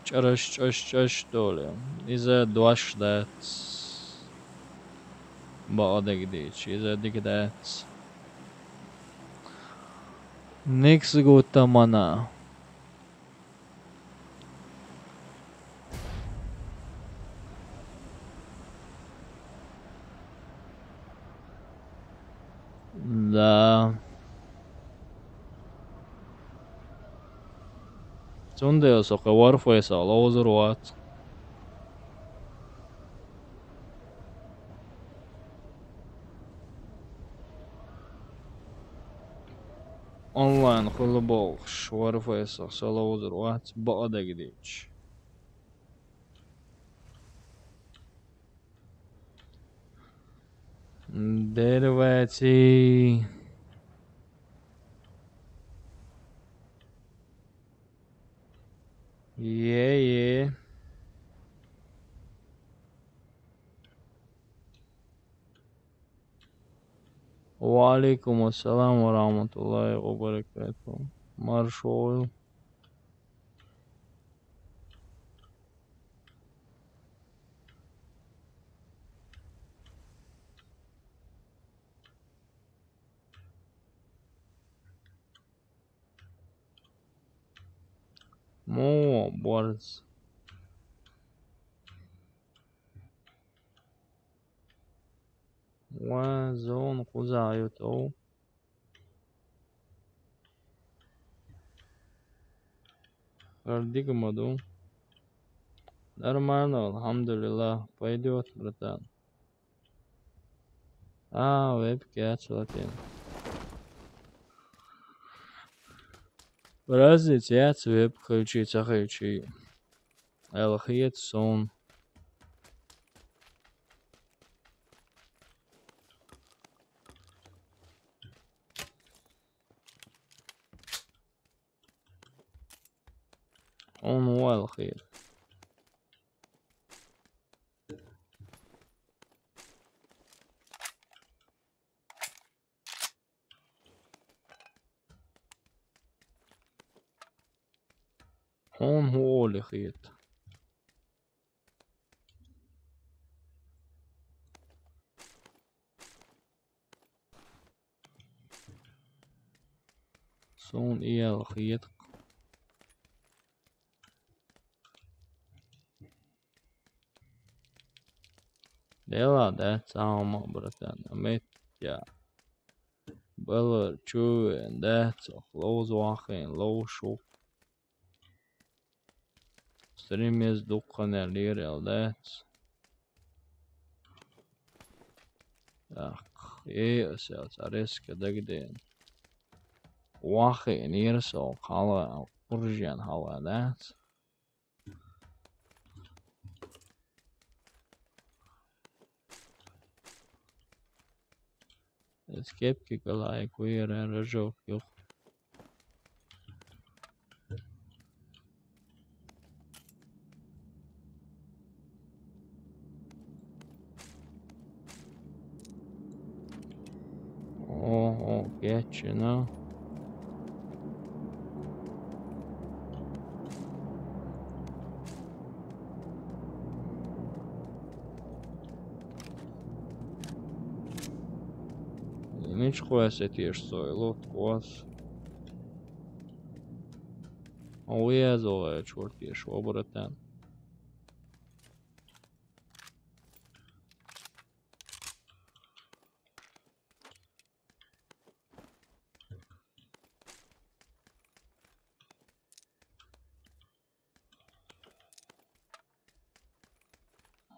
Чаш доле. Изе дуаш дат. Баадек дич. Изе дик дат. Niks gota mana. Да. Цунде сока Warface алозер ват. Онлайн хулбол Warface алозер ват баадек дич. Дервати. Yeah. وعليكم السلام ورحمة الله وبركاته. Marshall. Mo Boris. وزون قزايته. Маду. Нормально, алхамдулилlah. Пойдет, братан. Вебки açlatayım. Разница яц веб включи. Алхиет сон. Он والخير. هو اللي خيط. صون الخيط. Dela that's all bratан. Ametja. Beller chu and that's a close walk and low show. Stream is dukkan lirel that's. Yes, risk dagden. Walk in here so hala Persian hala that's. Skeptic like we're a joke. Get you know. Viņš ko esi tieši soilot, kos. Ujezo, čurti je šobratan.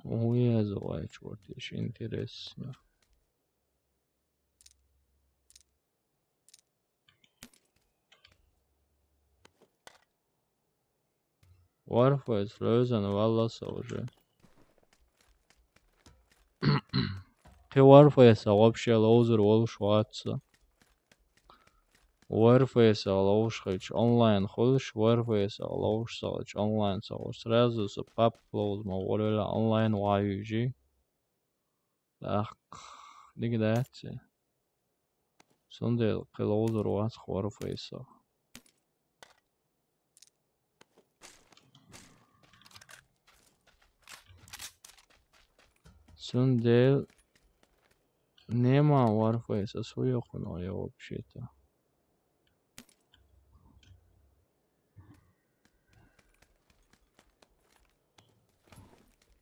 Ujezo, čurti je interesno. Warfare is frozen vallas уже. Ты Warface вообще лоузер волшваться. Warface лоушхач онлайн ходишь, Warface лоушсалч онлайн салч. Сразу с пап лоуз ма волила онлайн ваюжи. Ах, дигдати. Сундел лоузер вас Warface. Сундел нема Warface, своёхуно я вообще-то.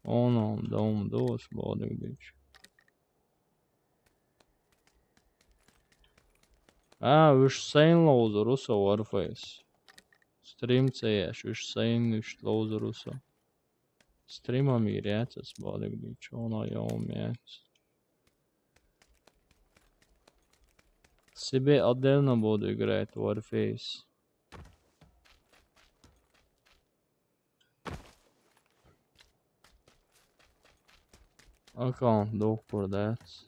Онам дом дос бодыгдыч. Уж сейн лоузер уса Warface. Stream цеяш, уж сейн уж лоузер уса. Streamam ir jācas bodыгдыч, ono jau мяц. Себе отдельно буду играть в Warface. Аккаунт дух продать.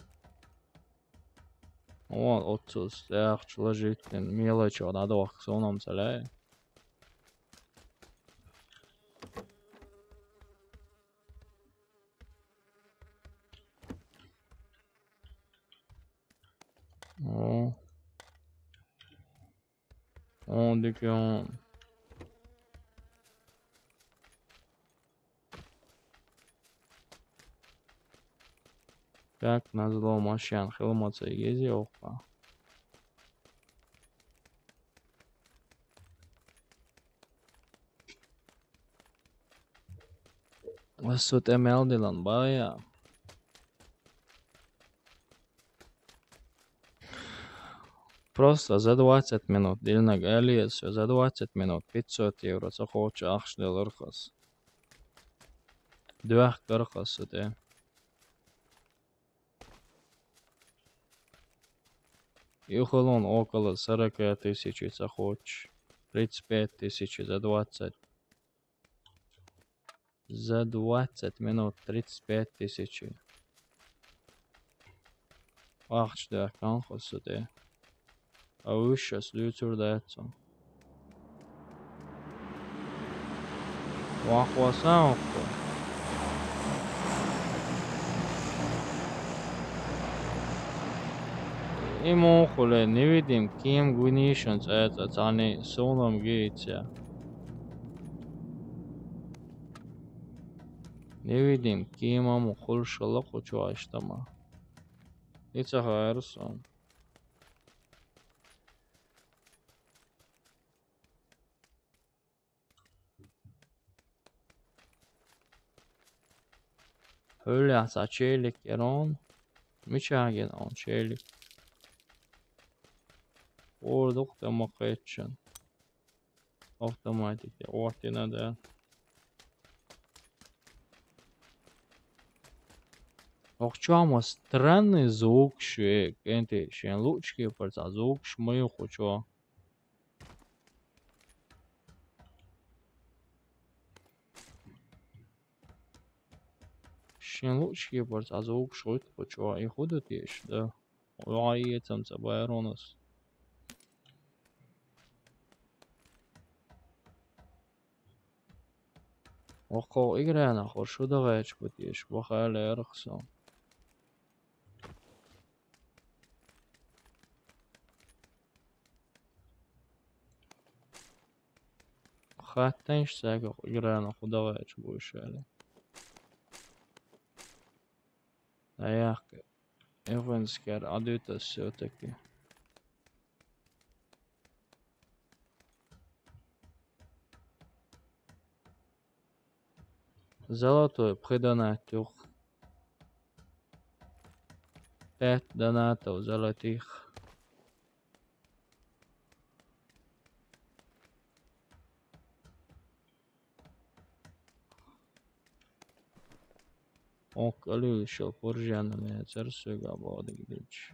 Он отцус, яхч лежит, мелочь от адох соном целее. Он дикий он. Как назло машин хилмаца ездил-па. Esot emeldilan bayağı. Просто за 20 минут дельнаг Алиес, за 20 минут 500 евро захочу ахшдел ырхас. Двах ырхас это. Юхолон около 40 тысяч захочу. 35 тысяч за 20. За 20 минут 35 тысяч. Ахшдел канхас это. А вы сейчас лютурдается. Вахвасанку. Ему холе не видим, кем гунишенс это цаны соном гейтся. Не видим, кем ему холшала хочу аштама. Это хайрсон. Öyle çelik yaron. Müçagen on çelik. Orduk da makayetçen. Автоматик. Ортина да. Ох, чама странный звук швек. Энты шен лучки парца звук шмою хочу. Шен лучки парца звук швет хочу. И ходят еш, да. Ой, там забайронос. Oko igrana hoşu da geç bitiş. Bu hale yarıksam. Hatta işte igrana huda geç bu işe. Ayak Evanskar Aditas все-таки. Золотой предонатюр. 5 донатов золотых. Ok, Ali еще поржанами царствуга Богдыч.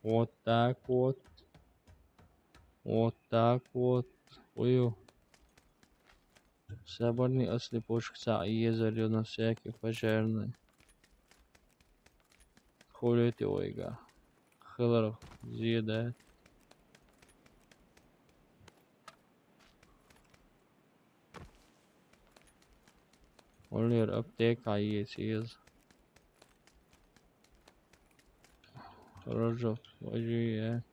Вот так вот. Вот так вот. Ой, соборный осли пушка и езарю на всяких пожарный. Холите ойга. Хылар зъедает. Олер аптека есть. Рожок вожует.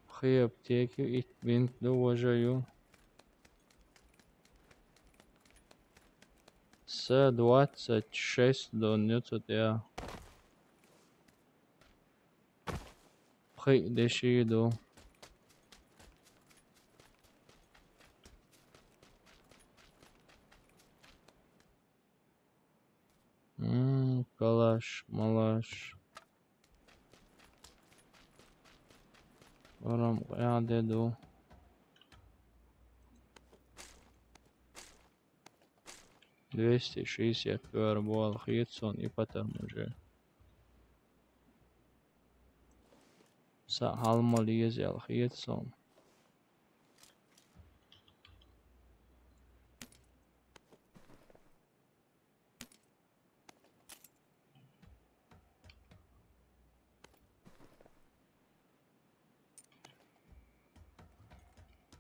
При аптеке и винт вожую. С 26 до 20. При дешиду. Калаш, малаш. Varam dedu. $260 был Хитсон и потом уже. Сахалмал ездил Хитсон.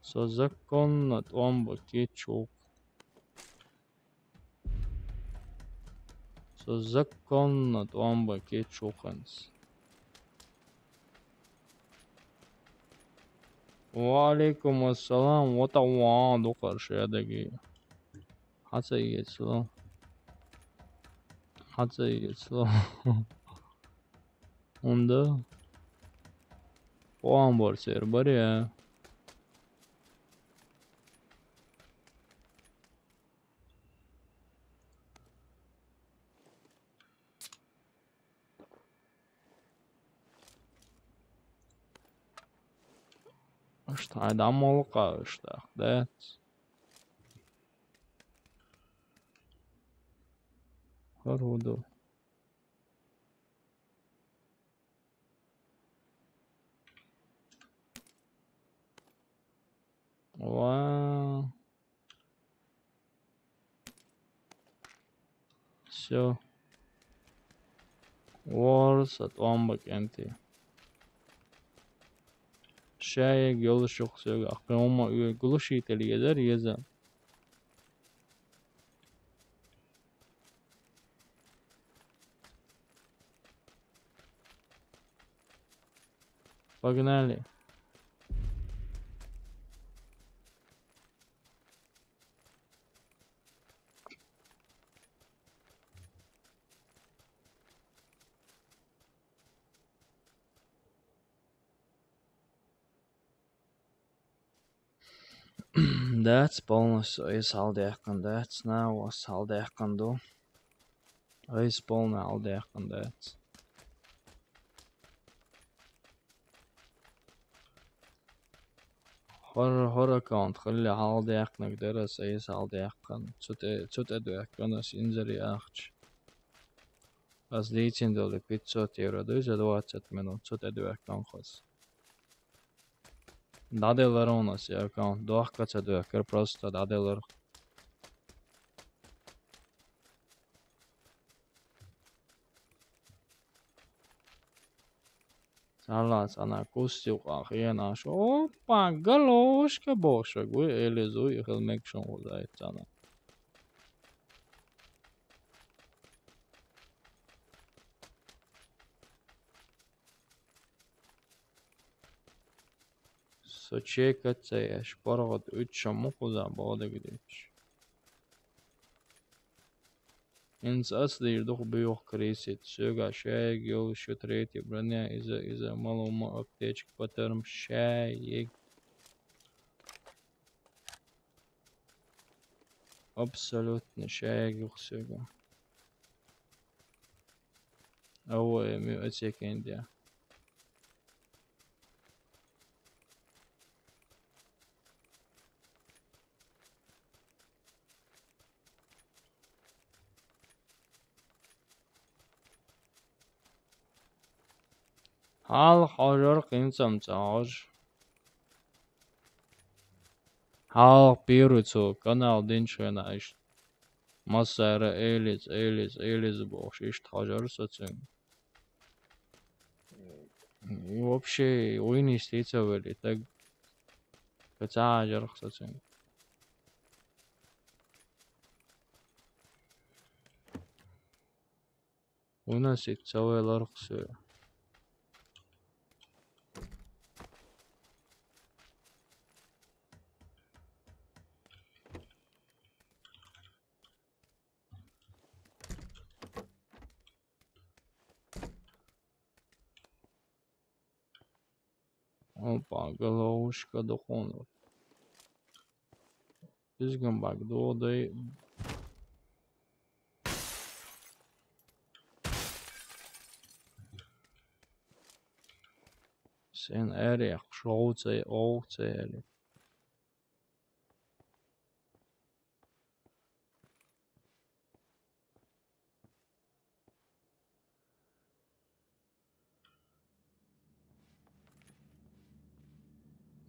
Så законно он бакичук. Så законно он бакичуканс. Валейкум ассалам. Вот он до каршедаги. Хатса yiyeslо. Хатса yiyeslо. Onda. O an borser var ya. Šta je da molka, šta det? Harudo. Wow. Все. Wars at one enti. Şeye yolu çok söyle. Aklıma gülüşü eder yazar. Погнали. That's полностью из алдеяқын. That's now was алдеяқын до. Из полный алдеяқын. That's. Hor account خلي алдеяқынық дәрес из алдеяқын. Цут эдуяқын с инзери ахч. Различен доли 500 евро. За 20 минут. Цут эдуяқын хос. Dadeler у нас я аккаунт. Дуахкаца дуакер просто dadeler. Салат она кустюка хрена шо. Опа, галошка боша. Гуй элизу и хелмекшон удается она. Sochekatsayash Pargot 3 mukudan bağda gidiyor. Ins asli doch büyük krisit. Söga şey yol şu tretji branja iza maluma aptečka patarm şey. Абсолютно şey söga. Ovo je mi ocjekendja. Hal hajar qinsam çağır. Hal pirucu kanal dinşena iş. Masara elis boş iş hajar saçın. И вообще ойны истецавали, так кацаажар saçın. Ойнас икцавайлар қсы. Опа, головушка дохонов. Düzgün bak doğuda sen erg şovtay oğtayli.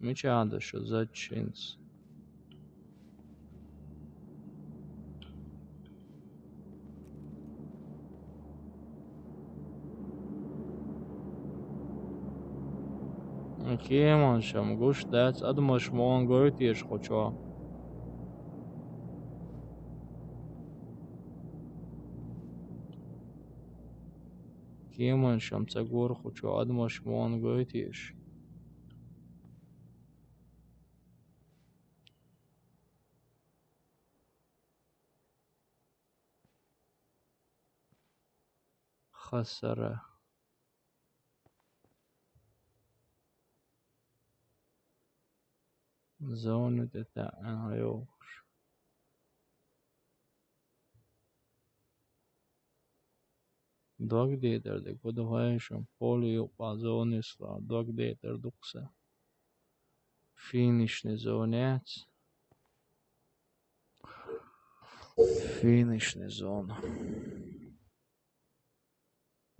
Мечада, що зачинц. Кеманшам гуш дац адмаш мон гойт еш хоча. Кеманшам цагор хоча адмаш мон гойт еш. خسره زون تتعن يوش Dog derdik bu da hayşum polio bazonisla dog derduksa finishni zonat finishni zona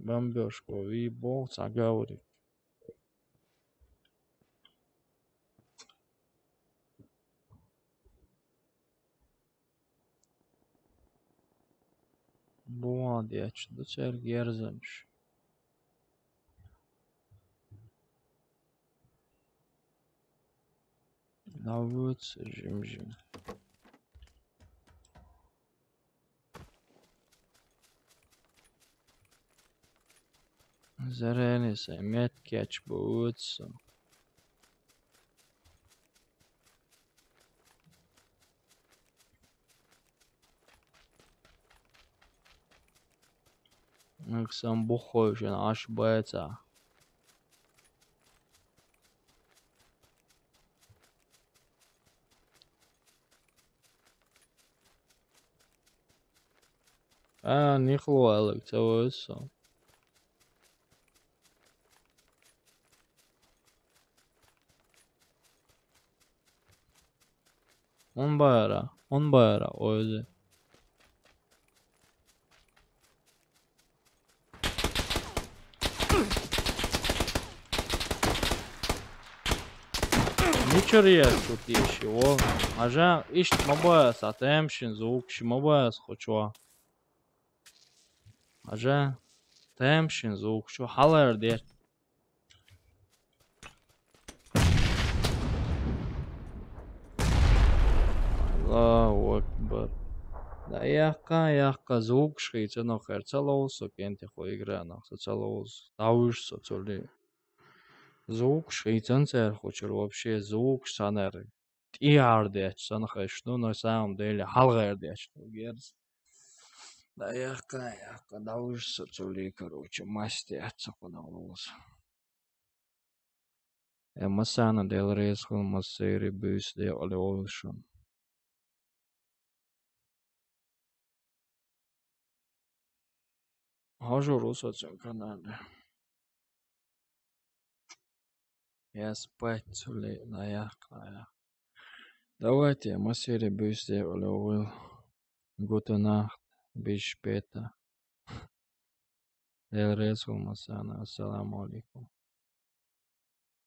бомбёжку въебал заговорит молодец да церк ерзанш навыц жим Zarenis met catch boots. Сам бухой же аж боится. Не хлоялок цього все. On bayara o özü. Ничего тут еще. Аже ишт мабаяс атемшин звук мабаяс хочу. Аже темшин звук şu halar der. Allahu Akbar. Da яққа звук шхица нахер целоусо кенте хо игра нахса целоус. Давуш соцоли. Звук швейцарцер хочет вообще звук санер. Тиардеч санхаш, ну на самом деле халгердеч. Герц. Да я когда уж соцули, короче, масти отцепанался. Masana del Rescue Maseri Bus de Oleolshun. Хожу русочек Канады. Я спать цули на яхкая. Давайте Масери Bus de Oleol. Gute Nacht. Bis später. Del Rescue Masana. Assalamu alaikum.